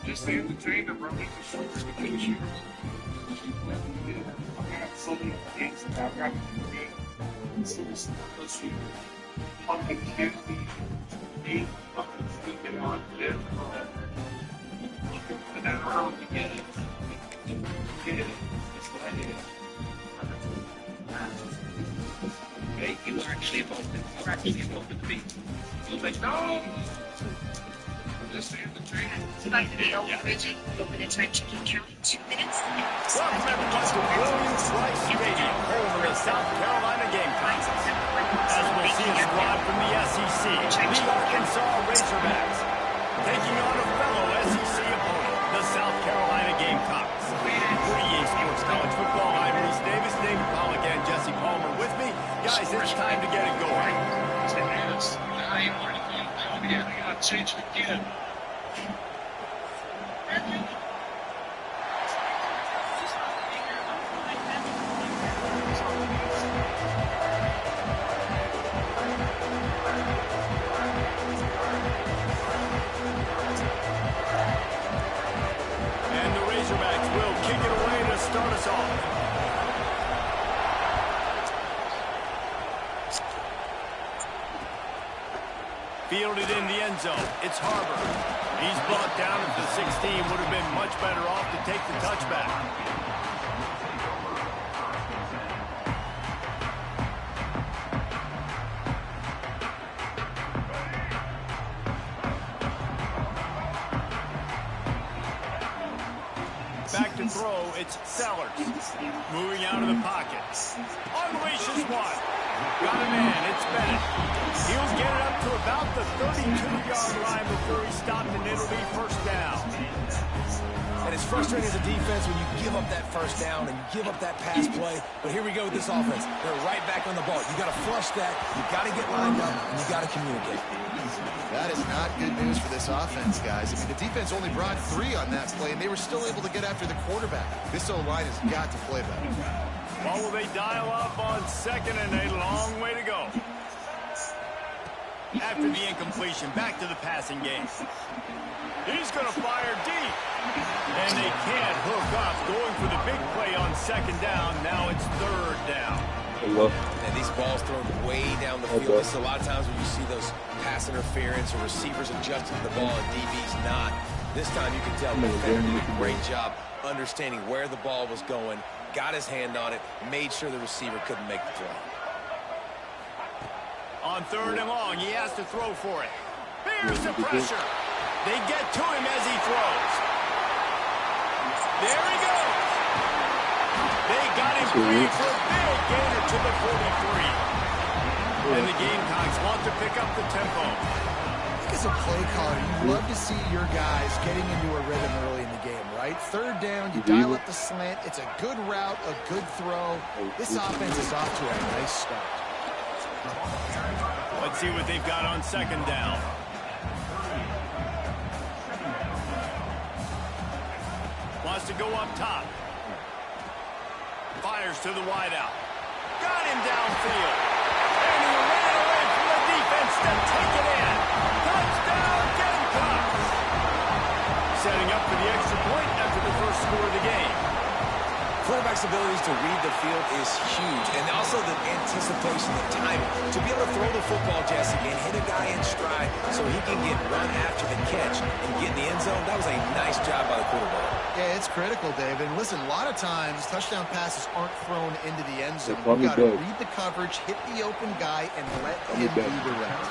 Just stay entertained and run into shoulders between shooters. I got so many things that I've got to do. So let's see. Pumpkin candy, meat, pumpkin speaking on live. Okay, you were actually involved in, you were actually involved in the beat. You'll make no! Understand the train? By the middle, rigid, open its right chicken counting 2 minutes. Welcome everyone to Williams-Brice Stadium, home of the South Carolina Gamecocks. As we'll see a squad from the SEC, the Arkansas Razorbacks, taking on a fellow SEC opponent, the South Carolina Gamecocks. For EA Sports College Football, I'm Reese Davis, David Pollack, and Jesse Palmer with me. Guys, it's time to get it going. Yes, I ain't ready for you. I gotta change it again. And the Razorbacks will kick it away to start us off. Fielded in the end zone. It's Harbor. He's brought down at the 16. Would have been much better off to take the touchback. Back to throw, it's Sellers. Moving out of the pocket. Unleashes one. Got a man, it's Bennett. He'll get it up to about the 32-yard line before he's stopped, and it'll be first down. And it's frustrating as a defense when you give up that first down and you give up that pass play. But here we go with this offense. They're right back on the ball. You got to flush that. You got to get lined up, and you got to communicate. That is not good news for this offense, guys. I mean, the defense only brought 3 on that play, and they were still able to get after the quarterback. This O-line has got to play better. What will they dial up on second and a long way to go? After the incompletion, back to the passing game. He's going to fire deep. And they can't hook up. Going for the big play on second down. Now it's third down. Hello. And these balls thrown way down the field. This is a lot of times when you see those pass interference or receivers adjusting the ball and DB's not. This time you can tell the defender did a great job understanding where the ball was going, got his hand on it, made sure the receiver couldn't make the throw. On third and long, he has to throw for it. Here's the pressure. They get to him as he throws. There he goes. They got him free for a big gainer to the 43. And the Gamecocks want to pick up the tempo. I think as a play caller, you love to see your guys getting into a rhythm early in the game, right? Third down, you dial up the slant. It's a good route, a good throw. This offense is off to a nice start. Let's see what they've got on second down. Wants to go up top. Fires to the wideout. Got him downfield. And he ran away from the defense to take it in. Touchdown, Gamecocks. Setting up for the extra point after the first score of the game. Quarterback's abilities to read the field is huge, and also the anticipation, the timing. To be able to throw the football, Jesse, and hit a guy in stride so he can get run after the catch and get in the end zone, that was a nice job by the quarterback. Yeah, it's critical, David. And listen, a lot of times, touchdown passes aren't thrown into the end zone. You've got to read the coverage, hit the open guy, and let him do the rest.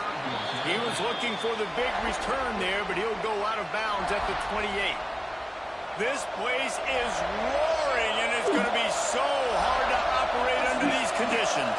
He was looking for the big return there, but he'll go out of bounds at the 28. This place is roaring, and it's going to be so hard to operate under these conditions.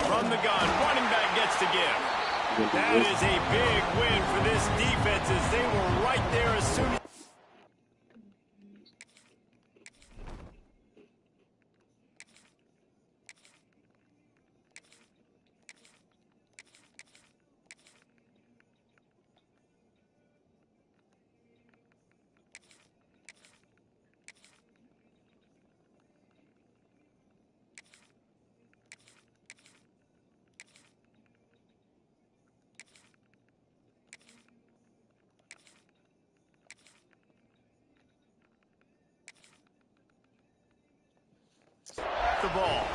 From the gun, running back gets to give. That is a big win for this defense as they were right there as soon as... the ball.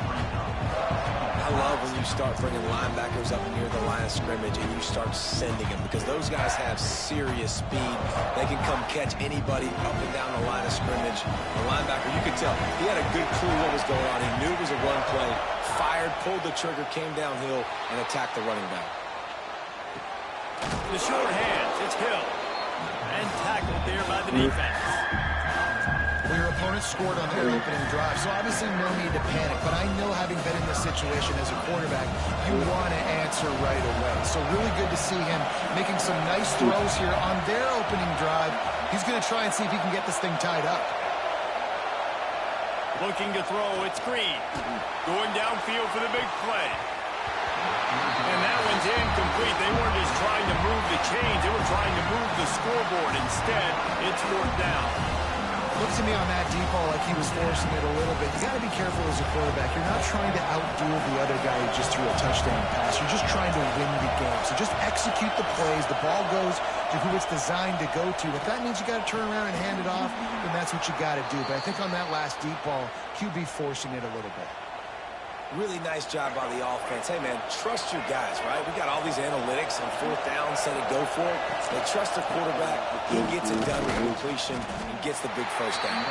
I love when you start bringing linebackers up near the line of scrimmage and you start sending them, because those guys have serious speed. They can come catch anybody up and down the line of scrimmage. The linebacker, you could tell, he had a good clue what was going on. He knew it was a run play, fired, pulled the trigger, came downhill, and attacked the running back. The short hands, it's Hill. And tackled there by the defense. Well, your opponent scored on their opening drive, so obviously no need to panic. But I know, having been in this situation as a quarterback, you want to answer right away. So really good to see him making some nice throws here on their opening drive. He's going to try and see if he can get this thing tied up. Looking to throw, it's Green. Going downfield for the big play. And that one's incomplete. They weren't just trying to move the chains. They were trying to move the scoreboard. Instead, it's 4th down. Looks to me on that deep ball like he was forcing it a little bit. You got to be careful as a quarterback. You're not trying to outduel the other guy who just threw a touchdown pass. You're just trying to win the game. So just execute the plays. The ball goes to who it's designed to go to. If that means you got to turn around and hand it off, then that's what you got to do. But I think on that last deep ball, QB forcing it a little bit. Really nice job by the offense. Hey, man, trust your guys, right? We got all these analytics on 4th down, set it, go for it. They trust the quarterback. He gets it done with completion and gets the big first down.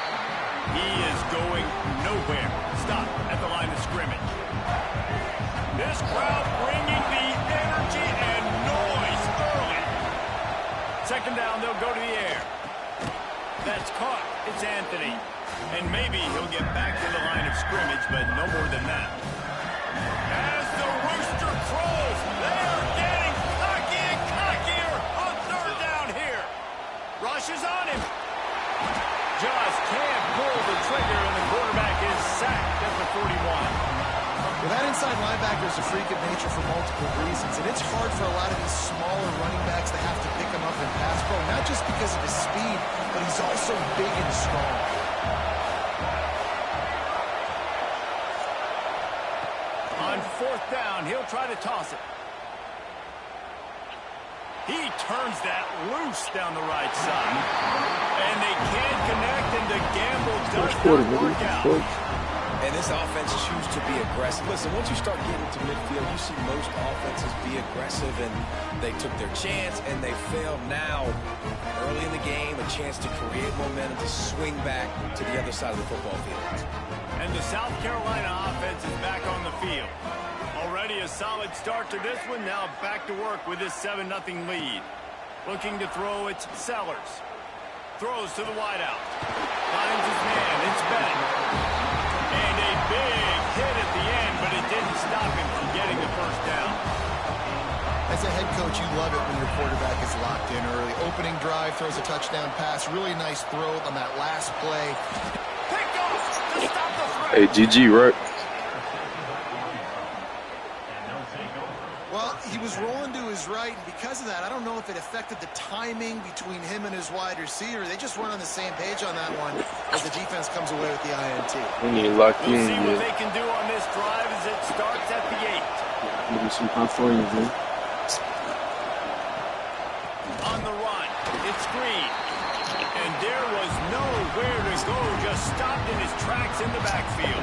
He is going nowhere. Stop at the line of scrimmage. This crowd bringing the energy and noise early. 2nd down, they'll go to the air. That's caught. It's Anthony. And maybe he'll get back to the line of scrimmage, but no more than that. As the rooster crows, they are getting cocky and cockier on 3rd down here. Rushes on him. Just can't pull the trigger, and the quarterback is sacked at the 41. Well, that inside linebacker is a freak of nature for multiple reasons, and it's hard for a lot of these smaller running backs to have to pick him up in pass pro, not just because of his speed, but he's also big and strong. On 4th down, he'll try to toss it. He turns that loose down the right side. And they can't connect, and the gamble does not work out. And this offense chooses to be aggressive. Listen, once you start getting to midfield, you see most offenses be aggressive, and they took their chance, and they failed. Now, early in the game, a chance to create momentum, to swing back to the other side of the football field. And the South Carolina offense is back on the field. Already a solid start to this one. Now back to work with this 7-0 lead. Looking to throw, it's Sellers. Throws to the wideout. Finds his man. It's Bennett. And a big hit at the end, but it didn't stop him from getting the 1st down. As a head coach, you love it when your quarterback is locked in early. Opening drive, throws a touchdown pass. Really nice throw on that last play. Picked off to stop the threat. Hey, GG, right? Well, he was rolling to his right, and because of that, I don't know if it affected the timing between him and his wide receiver. They just weren't on the same page on that one as the defense comes away with the INT. We need locked We'll in, see what they can do on this drive as it starts at the 8. Maybe some high flyers, man. On the run, it's Green. And there was nowhere to go, just stopped in his tracks in the backfield.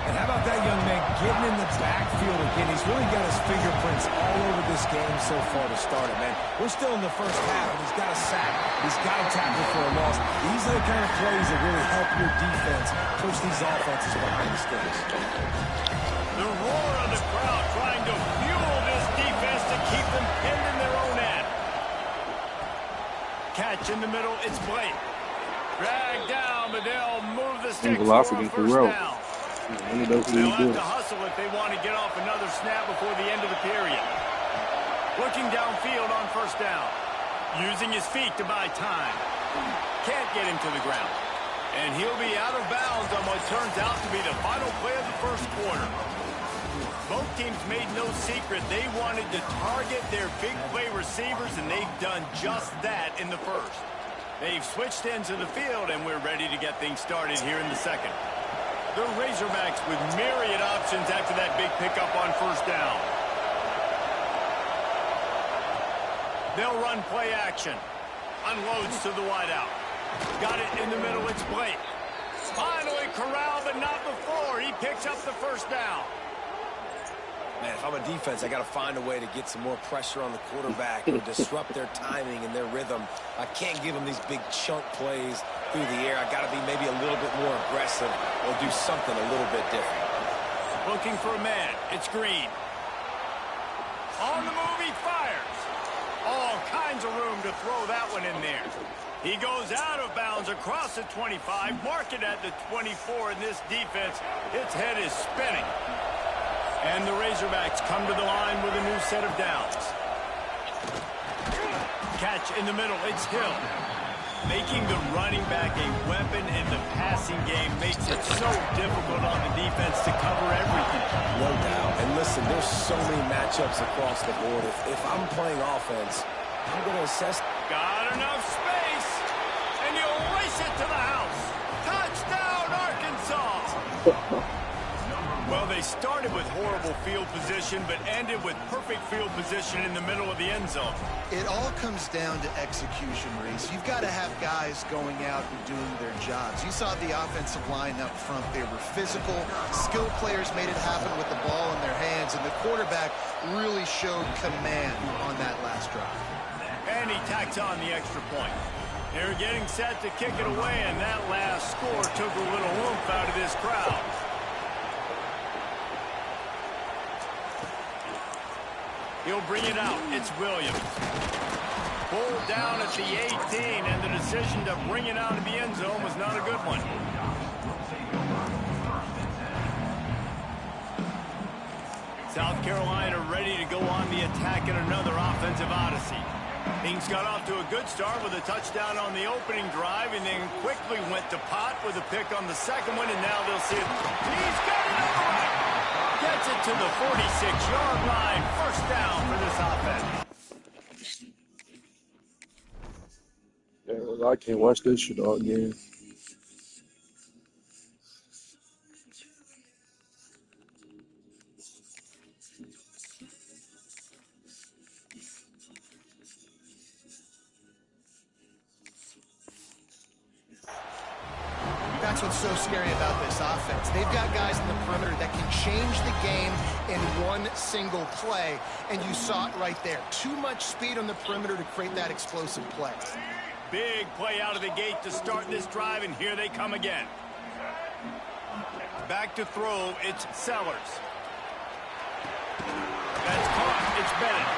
And how about that young man getting in the backfield again? He's really got his fingerprints all over this game so far to start it, man. We're still in the 1st half, and he's got a sack. He's got a tackle for a loss. These are the kind of plays that really help your defense push these offenses behind the sticks. The roar of the crowd trying to fuel this defense to keep them pinned in their own end. Catch in the middle, it's Blake. Dragged down, but they'll move the sticks for a 1st down. They'll have to hustle if they want to get off another snap before the end of the period. Looking downfield on 1st down. Using his feet to buy time. Can't get him to the ground. And he'll be out of bounds on what turns out to be the final play of the 1st quarter. Both teams made no secret they wanted to target their big play receivers, and they've done just that in the 1st. They've switched ends of the field, and we're ready to get things started here in the 2nd. The Razorbacks with myriad options after that big pickup on 1st down. They'll run play action. Unloads to the wideout. Got it in the middle, it's Blake. Finally corralled but not before. He picks up the first down. Man, if I'm a defense, I got to find a way to get some more pressure on the quarterback and disrupt their timing and their rhythm. I can't give them these big chunk plays through the air. I got to be maybe a little bit more aggressive or do something a little bit different. Looking for a man. It's Green. On the move, he fires. All kinds of room to throw that one in there. He goes out of bounds across the 25, mark it at the 24, and this defense, its head is spinning. And the Razorbacks come to the line with a new set of downs. Catch in the middle, it's Hill. Making the running back a weapon in the passing game makes it so difficult on the defense to cover everything. No doubt. And listen, there's so many matchups across the board. If I'm playing offense, I'm going to assess. Got enough space, and you'll race it to the house. Touchdown, Arkansas! Well, they started with horrible field position, but ended with perfect field position in the middle of the end zone. It all comes down to execution, Reese. You've got to have guys going out and doing their jobs. You saw the offensive line up front. They were physical. Skilled players made it happen with the ball in their hands, and the quarterback really showed command on that last drive. And he tacks on the extra point. They're getting set to kick it away, and that last score took a little oomph out of this crowd. He'll bring it out. It's Williams. Pulled down at the 18, and the decision to bring it out of the end zone was not a good one. South Carolina ready to go on the attack in another offensive odyssey. Things got off to a good start with a touchdown on the opening drive, and then quickly went to pot with a pick on the second one, and now they'll see it. He's got another one! Gets it to the 46-yard line. First down for this offense. Yeah, I can't watch this shit all game. That's what's so scary about this offense. They've got guys in the perimeter that can change the game in one single play, and you saw it right there. Too much speed on the perimeter to create that explosive play. Big play out of the gate to start this drive, and here they come again. Back to throw, it's Sellers. That's caught, it's Bennett.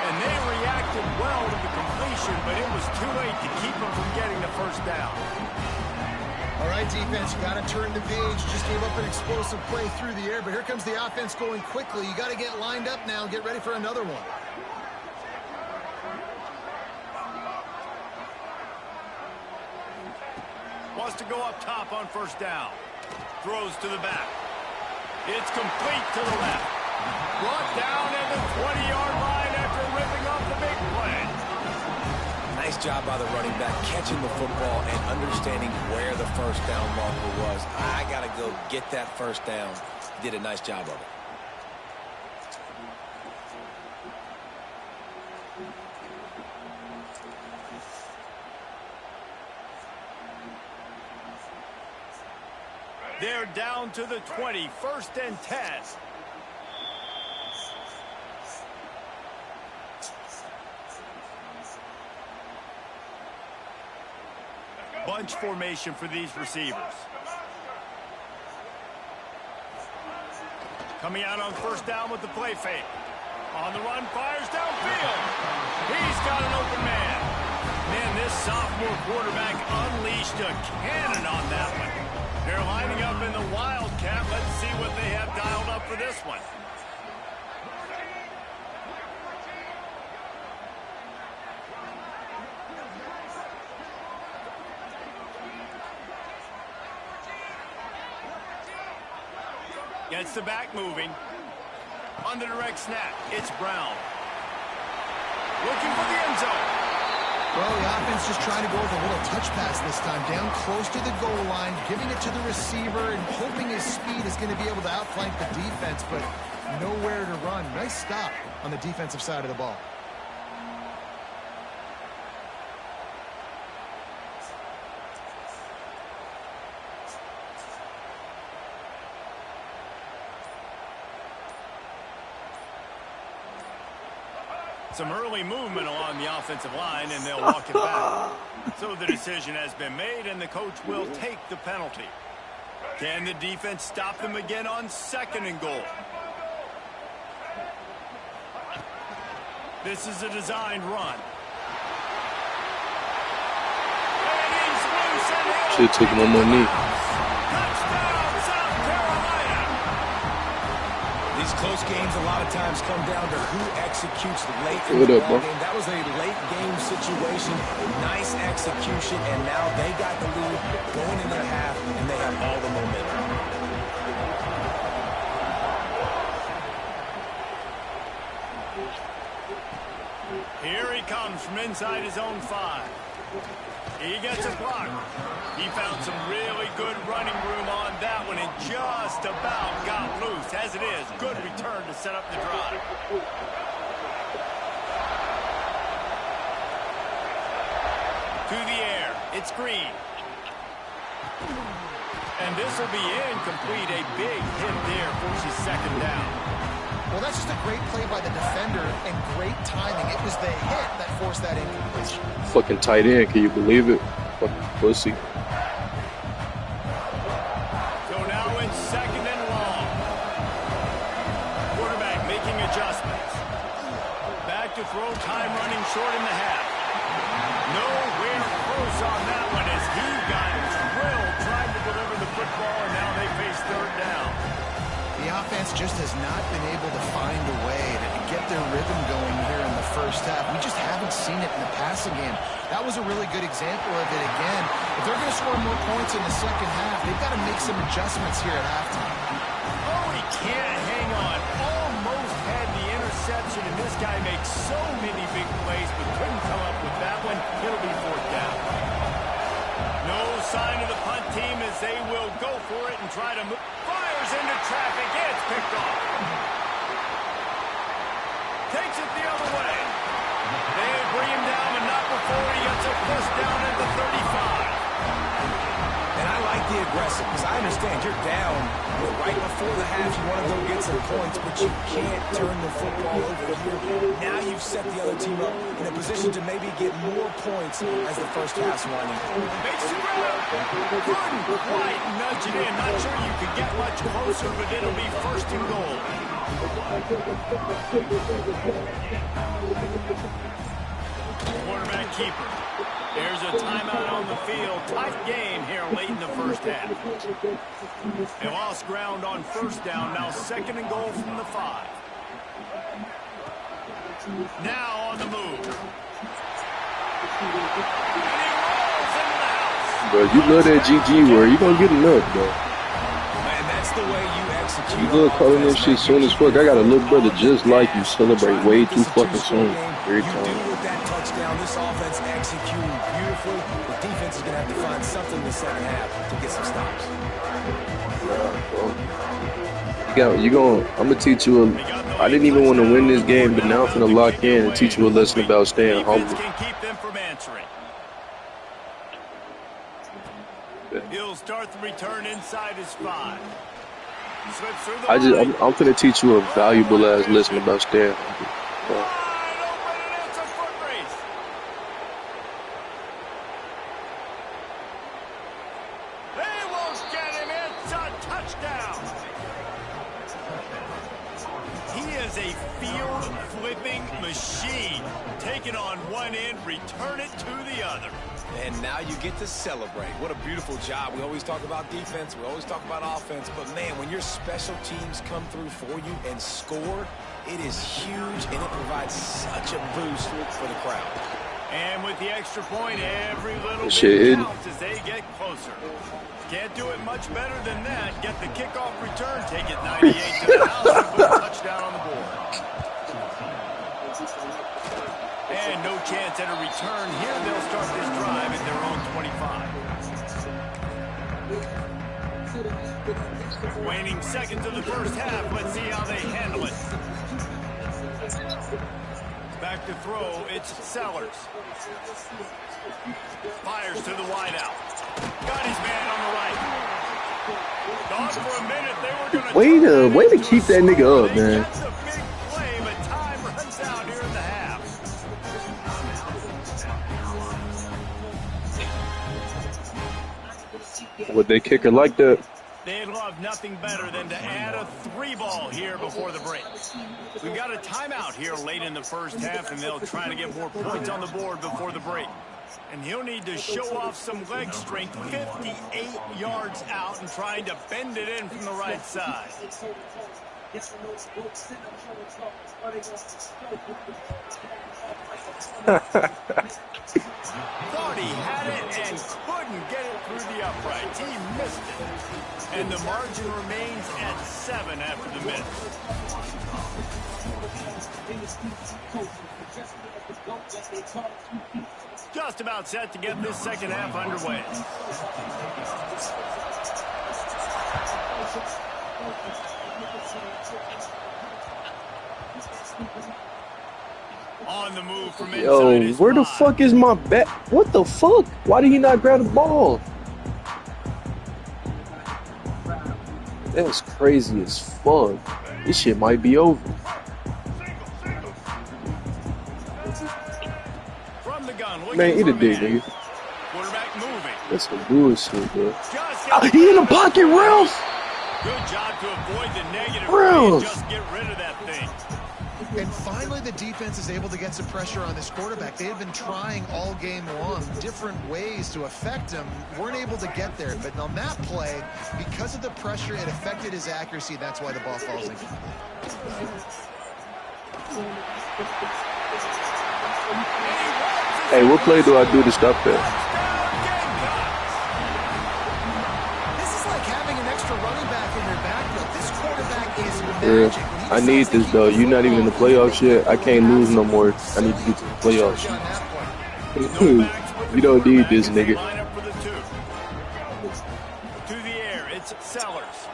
And they reacted well to the completion, but it was too late to keep them from getting the first down. All right, defense, you got to turn the page. Just gave up an explosive play through the air, but here comes the offense going quickly. You got to get lined up now and get ready for another one. Wants to go up top on first down. Throws to the back. It's complete to the left. Brought down at the 20-yard line after ripping off the big play. Nice job by the running back, catching the football and understanding where the first down marker was. I got to go get that first down. Did a nice job of it. They're down to the 20, 1st and 10. Bunch formation for these receivers. Coming out on first down with the play fake. On the run, fires downfield. He's got an open man. Man, this sophomore quarterback unleashed a cannon on that one. They're lining up in the Wildcat. Let's see what they have dialed up for this one. Gets the back moving. On the direct snap, it's Brown. Looking for the end zone. Well, the offense just trying to go with a little touch pass this time. Down close to the goal line, giving it to the receiver and hoping his speed is going to be able to outflank the defense, but nowhere to run. Nice stop on the defensive side of the ball. some early movement along the offensive line, and they'll walk it back. So the decision has been made, and the coach will take the penalty. Can the defense stop them again on 2nd and goal? This is a designed run. Should take one more knee. Touchdown, South Carolina! These close games a lot of times come down to who executes late in What the up, ball bro? game. That was a late game situation. Nice execution, and now they got the lead going into the half, and they have all the momentum. Here he comes from inside his own 5. He gets a block. He found some really good running room on that one and just about got loose. As it is, good return to set up the drive. To the air, it's Green. And this will be incomplete. A big hit there, forces 2nd down. Well, that's just a great play by the defender and great timing. It was the hit that forced that incompletion. Fucking tight end, can you believe it? Fucking pussy. So now it's 2nd and long. Quarterback making adjustments. Back to throw, time running short in the half. Nowhere close on that one as he got drilled trying to deliver the football, and now they face 3rd down. The offense just has not been able to find a way to get their rhythm going here in the first half. We just haven't seen it in the passing game. That was a really good example of it again. If they're going to score more points in the second half, they've got to make some adjustments here at halftime. Oh, he can't hang on. Almost had the interception, and this guy makes so many big plays, but couldn't come up with that one. It'll be 4th down. No sign of the punt team as they will go for it and try to move. Fires into traffic. It's picked off. Takes it the other way. They bring him down, but not before he gets a 1st down at the 35. And I like the aggressive because I understand you're down right before the half. You want to go get some points, but you can't turn the football over here. Now you've set the other team up in a position to maybe get more points as the first half's winding. Makes the grab. Couldn't quite nudge it in. Not sure you could get much closer, but it'll be 1st and goal. Quarterback keeper. There's a timeout on the field. Tight game here late in the first half. They lost ground on 1st down. Now 2nd and goal from the 5. Now on the move. And he rolls into the house. Bro, you love that GG word. You gonna get enough, bro. Man, that's the way you execute. You love calling that shit soon as fuck. I got a little brother just like you. Celebrate way too fucking soon. Every time. You do with that touchdown. This offense executing beautifully. The defense is going to have to find something in the second half to get some stops. I'm gonna teach you I didn't even want to win this game, but now I'm gonna lock in and teach you a lesson about staying humble. Can keep them from answering. He'll start the return inside his 5. Slips through the I'm gonna teach you a valuable ass lesson about staying humble. wide open, and it's a foot race. They won't get him. It's a touchdown. He is a field-flipping machine. Take it on one end, return it to the other. And now you get to celebrate. What a beautiful job. We always talk about defense. We always talk about offense. But, man, when your special teams come through for you and score, it is huge, and it provides such a boost for the crowd. And with the extra point, every little Shit. bit counts as they get closer. Can't do it much better than that. Get the kickoff return, take it 98 to the house, and put a touchdown on the board. And no chance at a return here. They'll start this drive at their own 25. Waning seconds of the first half. Let's see how they handle it. Back to throw. It's Sellers. Fires to the wideout. Got his man on the right. Gone for a minute. They were going Way to keep that nigga up, man. That's a big play, but time runs out here in the half. Would they kick her like that? They'd love nothing better than to add a 3-ball here before the break. We've got a timeout here late in the first half, and they'll try to get more points on the board before the break. And he'll need to show off some leg strength 58 yards out and trying to bend it in from the right side. Thought he had it and couldn't get it through the uprights. He missed it. And the margin remains at 7 after the miss. Just about set to get this second half underway. On the move from inside. Yo, where the fuck is my bat? What the fuck? Why did he not grab the ball? That's crazy as fuck. This shit might be over. From the gun, Man, eat a dick, nigga. Quarterback moving. That's some bullshit, bro. He in the pocket, Ralph! Good job to avoid the negative Ralph! just get rid of that thing. And finally, the defense is able to get some pressure on this quarterback. They had been trying all game long different ways to affect him. Weren't able to get there. But on that play, because of the pressure, it affected his accuracy. That's why the ball falls incomplete. Hey, what play do I do to stop that? This is like having an extra running back in your backfield. This quarterback is magic. Yeah, I need this, though. You're not even in the playoffs yet. I can't lose no more. I need to get to the playoffs. You don't need this, nigga. To the air, it's Sellers.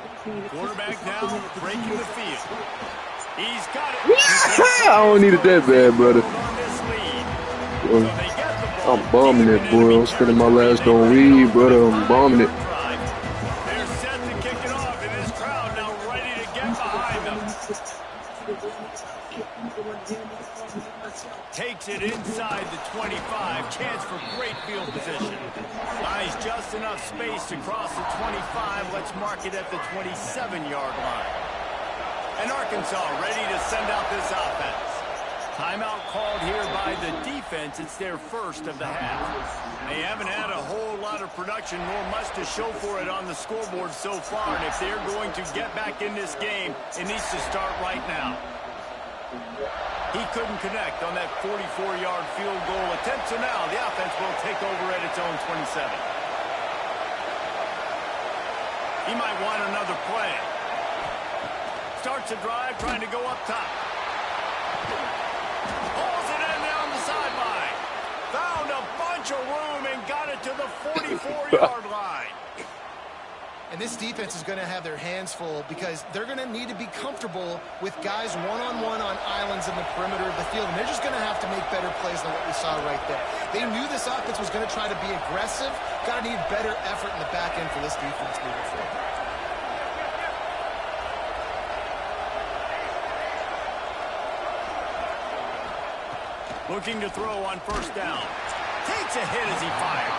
Quarterback now breaking the field. He's got it. I don't need it that bad, brother. I'm bombing it, boy. I'm spending my last on weed, brother. I'm bombing it. They're set to kick it off, and this crowd now ready to get behind them. Takes it inside the 25. Chance for great field position. Buys just enough space to cross the 25. Let's mark it at the 27-yard line. And Arkansas ready to send out this offense. Timeout called here by the defense. It's their first of the half. They haven't had a whole lot of production, nor much to show for it on the scoreboard so far. And if they're going to get back in this game, it needs to start right now. He couldn't connect on that 44-yard field goal attempt. So now the offense will take over at its own 27. He might want another play. Starts a drive trying to go up top. Pulls it in down the sideline. Found a bunch of room and got it to the 44-yard line. And this defense is going to have their hands full because they're going to need to be comfortable with guys one-on-one on islands in the perimeter of the field. And they're just going to have to make better plays than what we saw right there. They knew this offense was going to try to be aggressive. Got to need better effort in the back end for this defense moving forward. Looking to throw on first down. Takes a hit as he fired.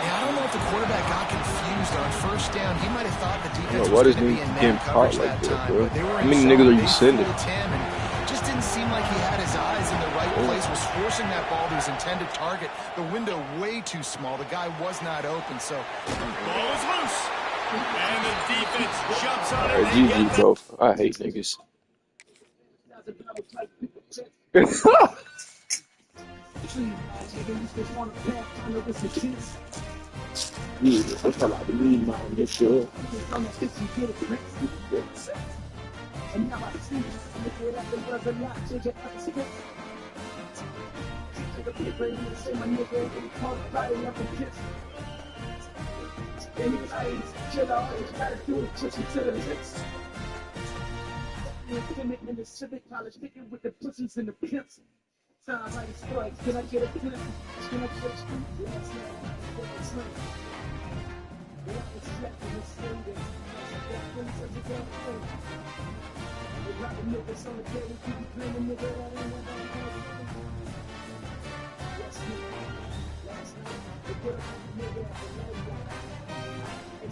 Yeah, I don't know if the quarterback got confused on first down. He might have thought the defense Why was does going he to be in getting man caught coverage like that that, time. bro? But they were How many niggas are you sending? Him and just didn't seem like he had his eyes in the right place. Was forcing that ball to his intended target. The window way too small. The guy was not open, so Ball is loose. And the defense jumps on it. Alright, GG, bro. I hate niggas. Yeah, that's how I believe, man. Yes, sir. Time like strikes. Can I get a clip? Can I get a street? Last night, last night. What was slapping and singing? I got things as a damn thing. The rotten niggas on the daily, keep you playing nigga that ain't what I'm doing. Last night, they put up a nigga at the night.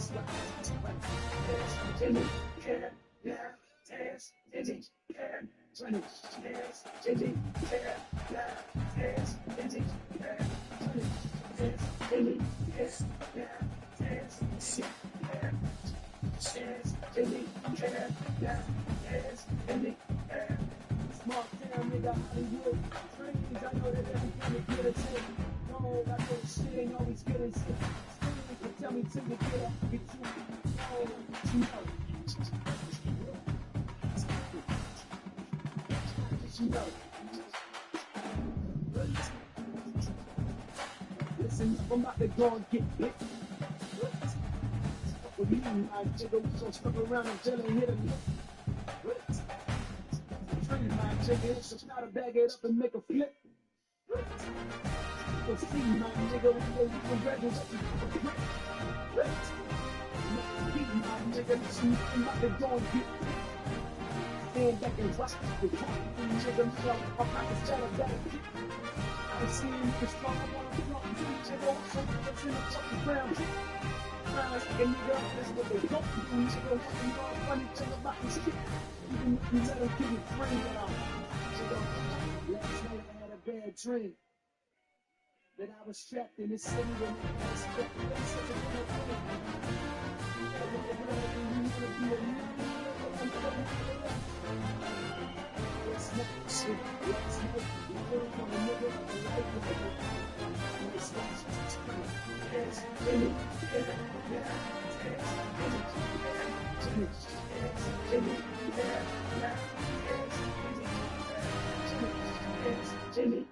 Small town nigga, Hollywood. Dreams, I know that everything is good as shit. No, I know shit ain't always good as shit. Scream, tell me till you get up, get you. No, you know. You know. Listen, I'm about to go and get lit. With me, my nigga, we gon' stuck around until they hit a lick. Dream, my nigga, so try to bag it up and make a flip. You'll see, my nigga, we gon' graduate and grip. My nigga, listen, I'm about to go and get lit. Stand back and watch the talk. Nigga, I'm not the shadow that I see you strong, I wanna flaunt you. Nigga, so that's in the fucking ground. Like a nigga, that's what they don't do. Nigga, fucking all funny till about this shit. Even if you let them give you free, but nigga, last night I had a bad dream. That I was trapped in this city when I was trapped. That's such a good thing. You wanna be a nigga, let's not shit. Let's not be putting on a nigga a life with a nigga. Let's not just scream. It's Jimmy.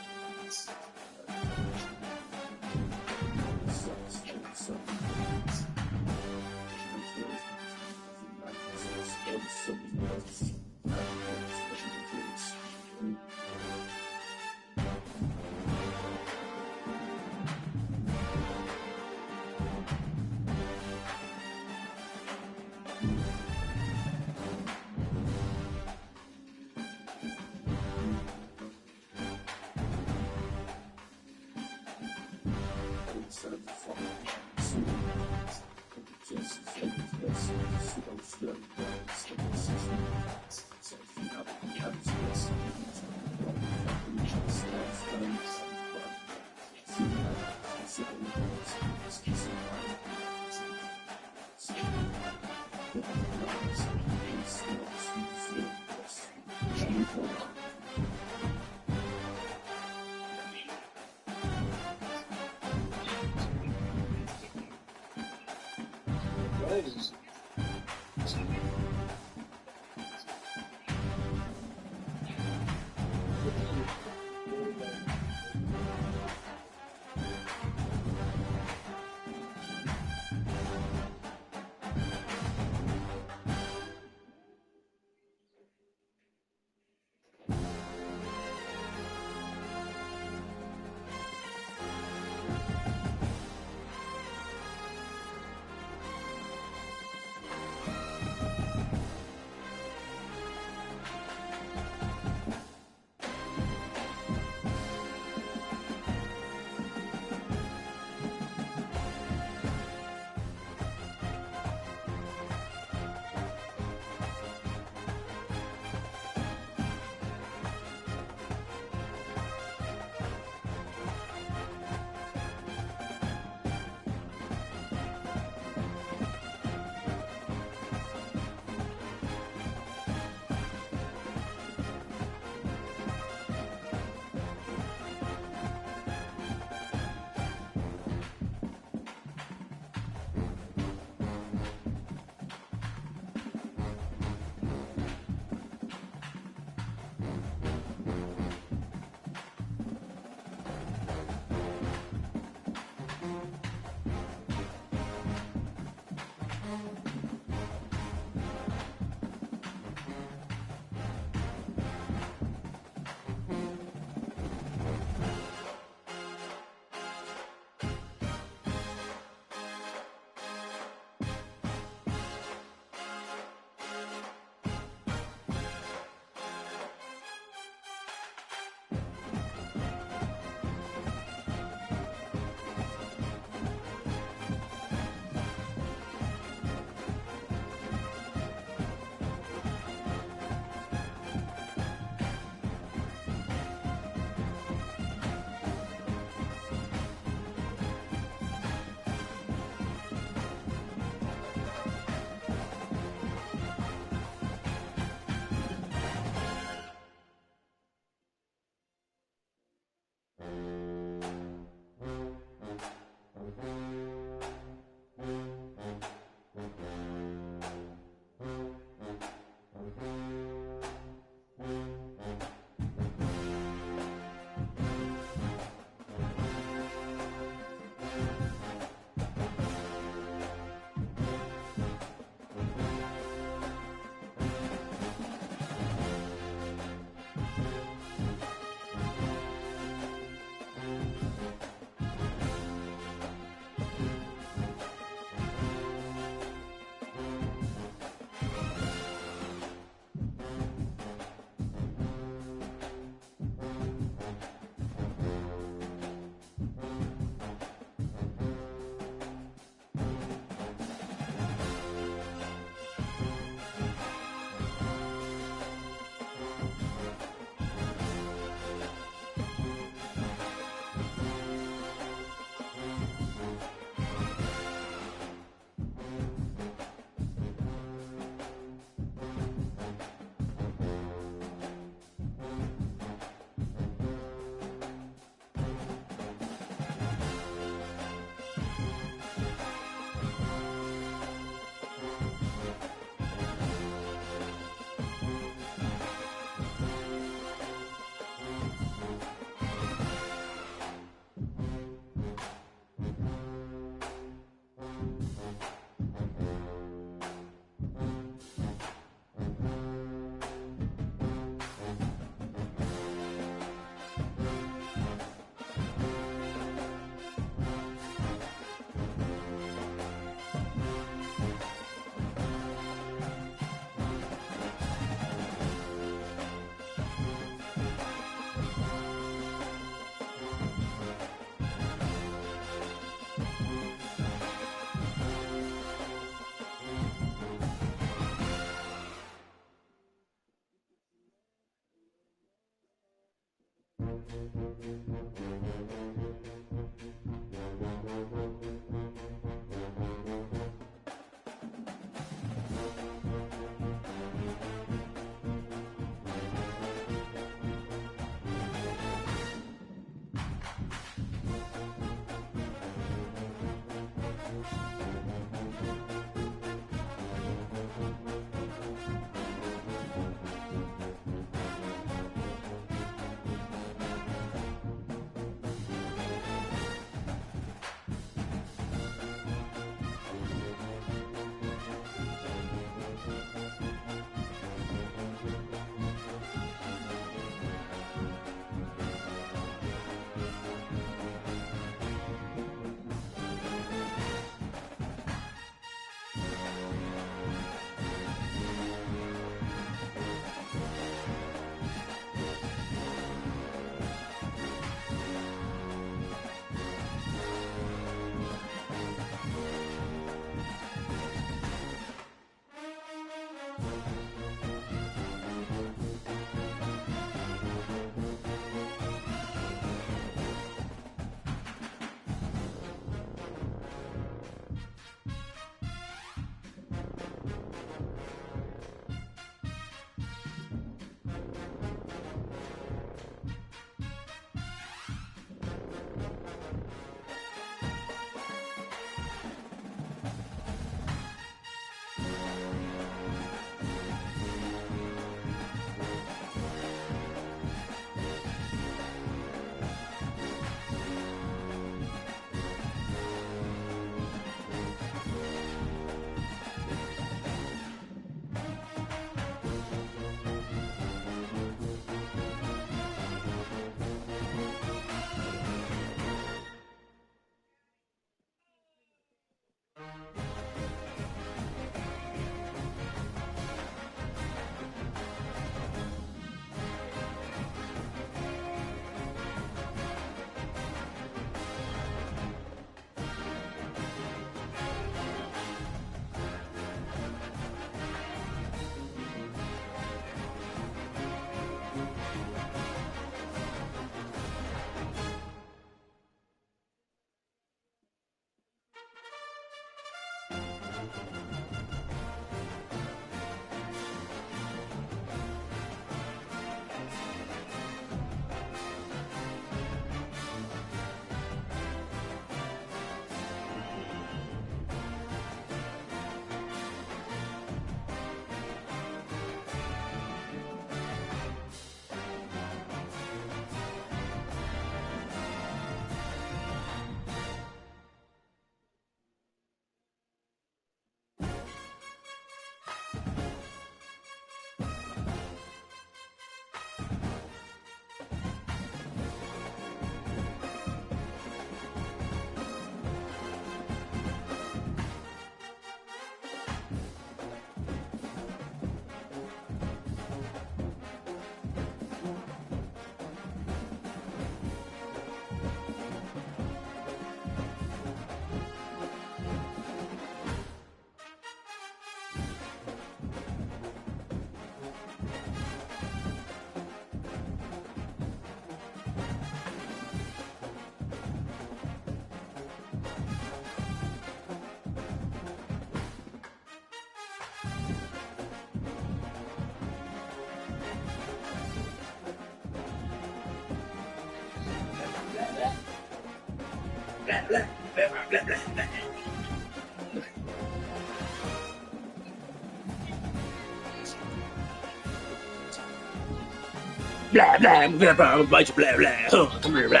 Blah, blah, I'm gonna buy a bunch of blah, blah. Oh, come here, blah.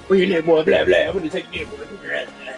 Where you live, boy? Blah, blah. I'm gonna take you, boy. Come here, blah.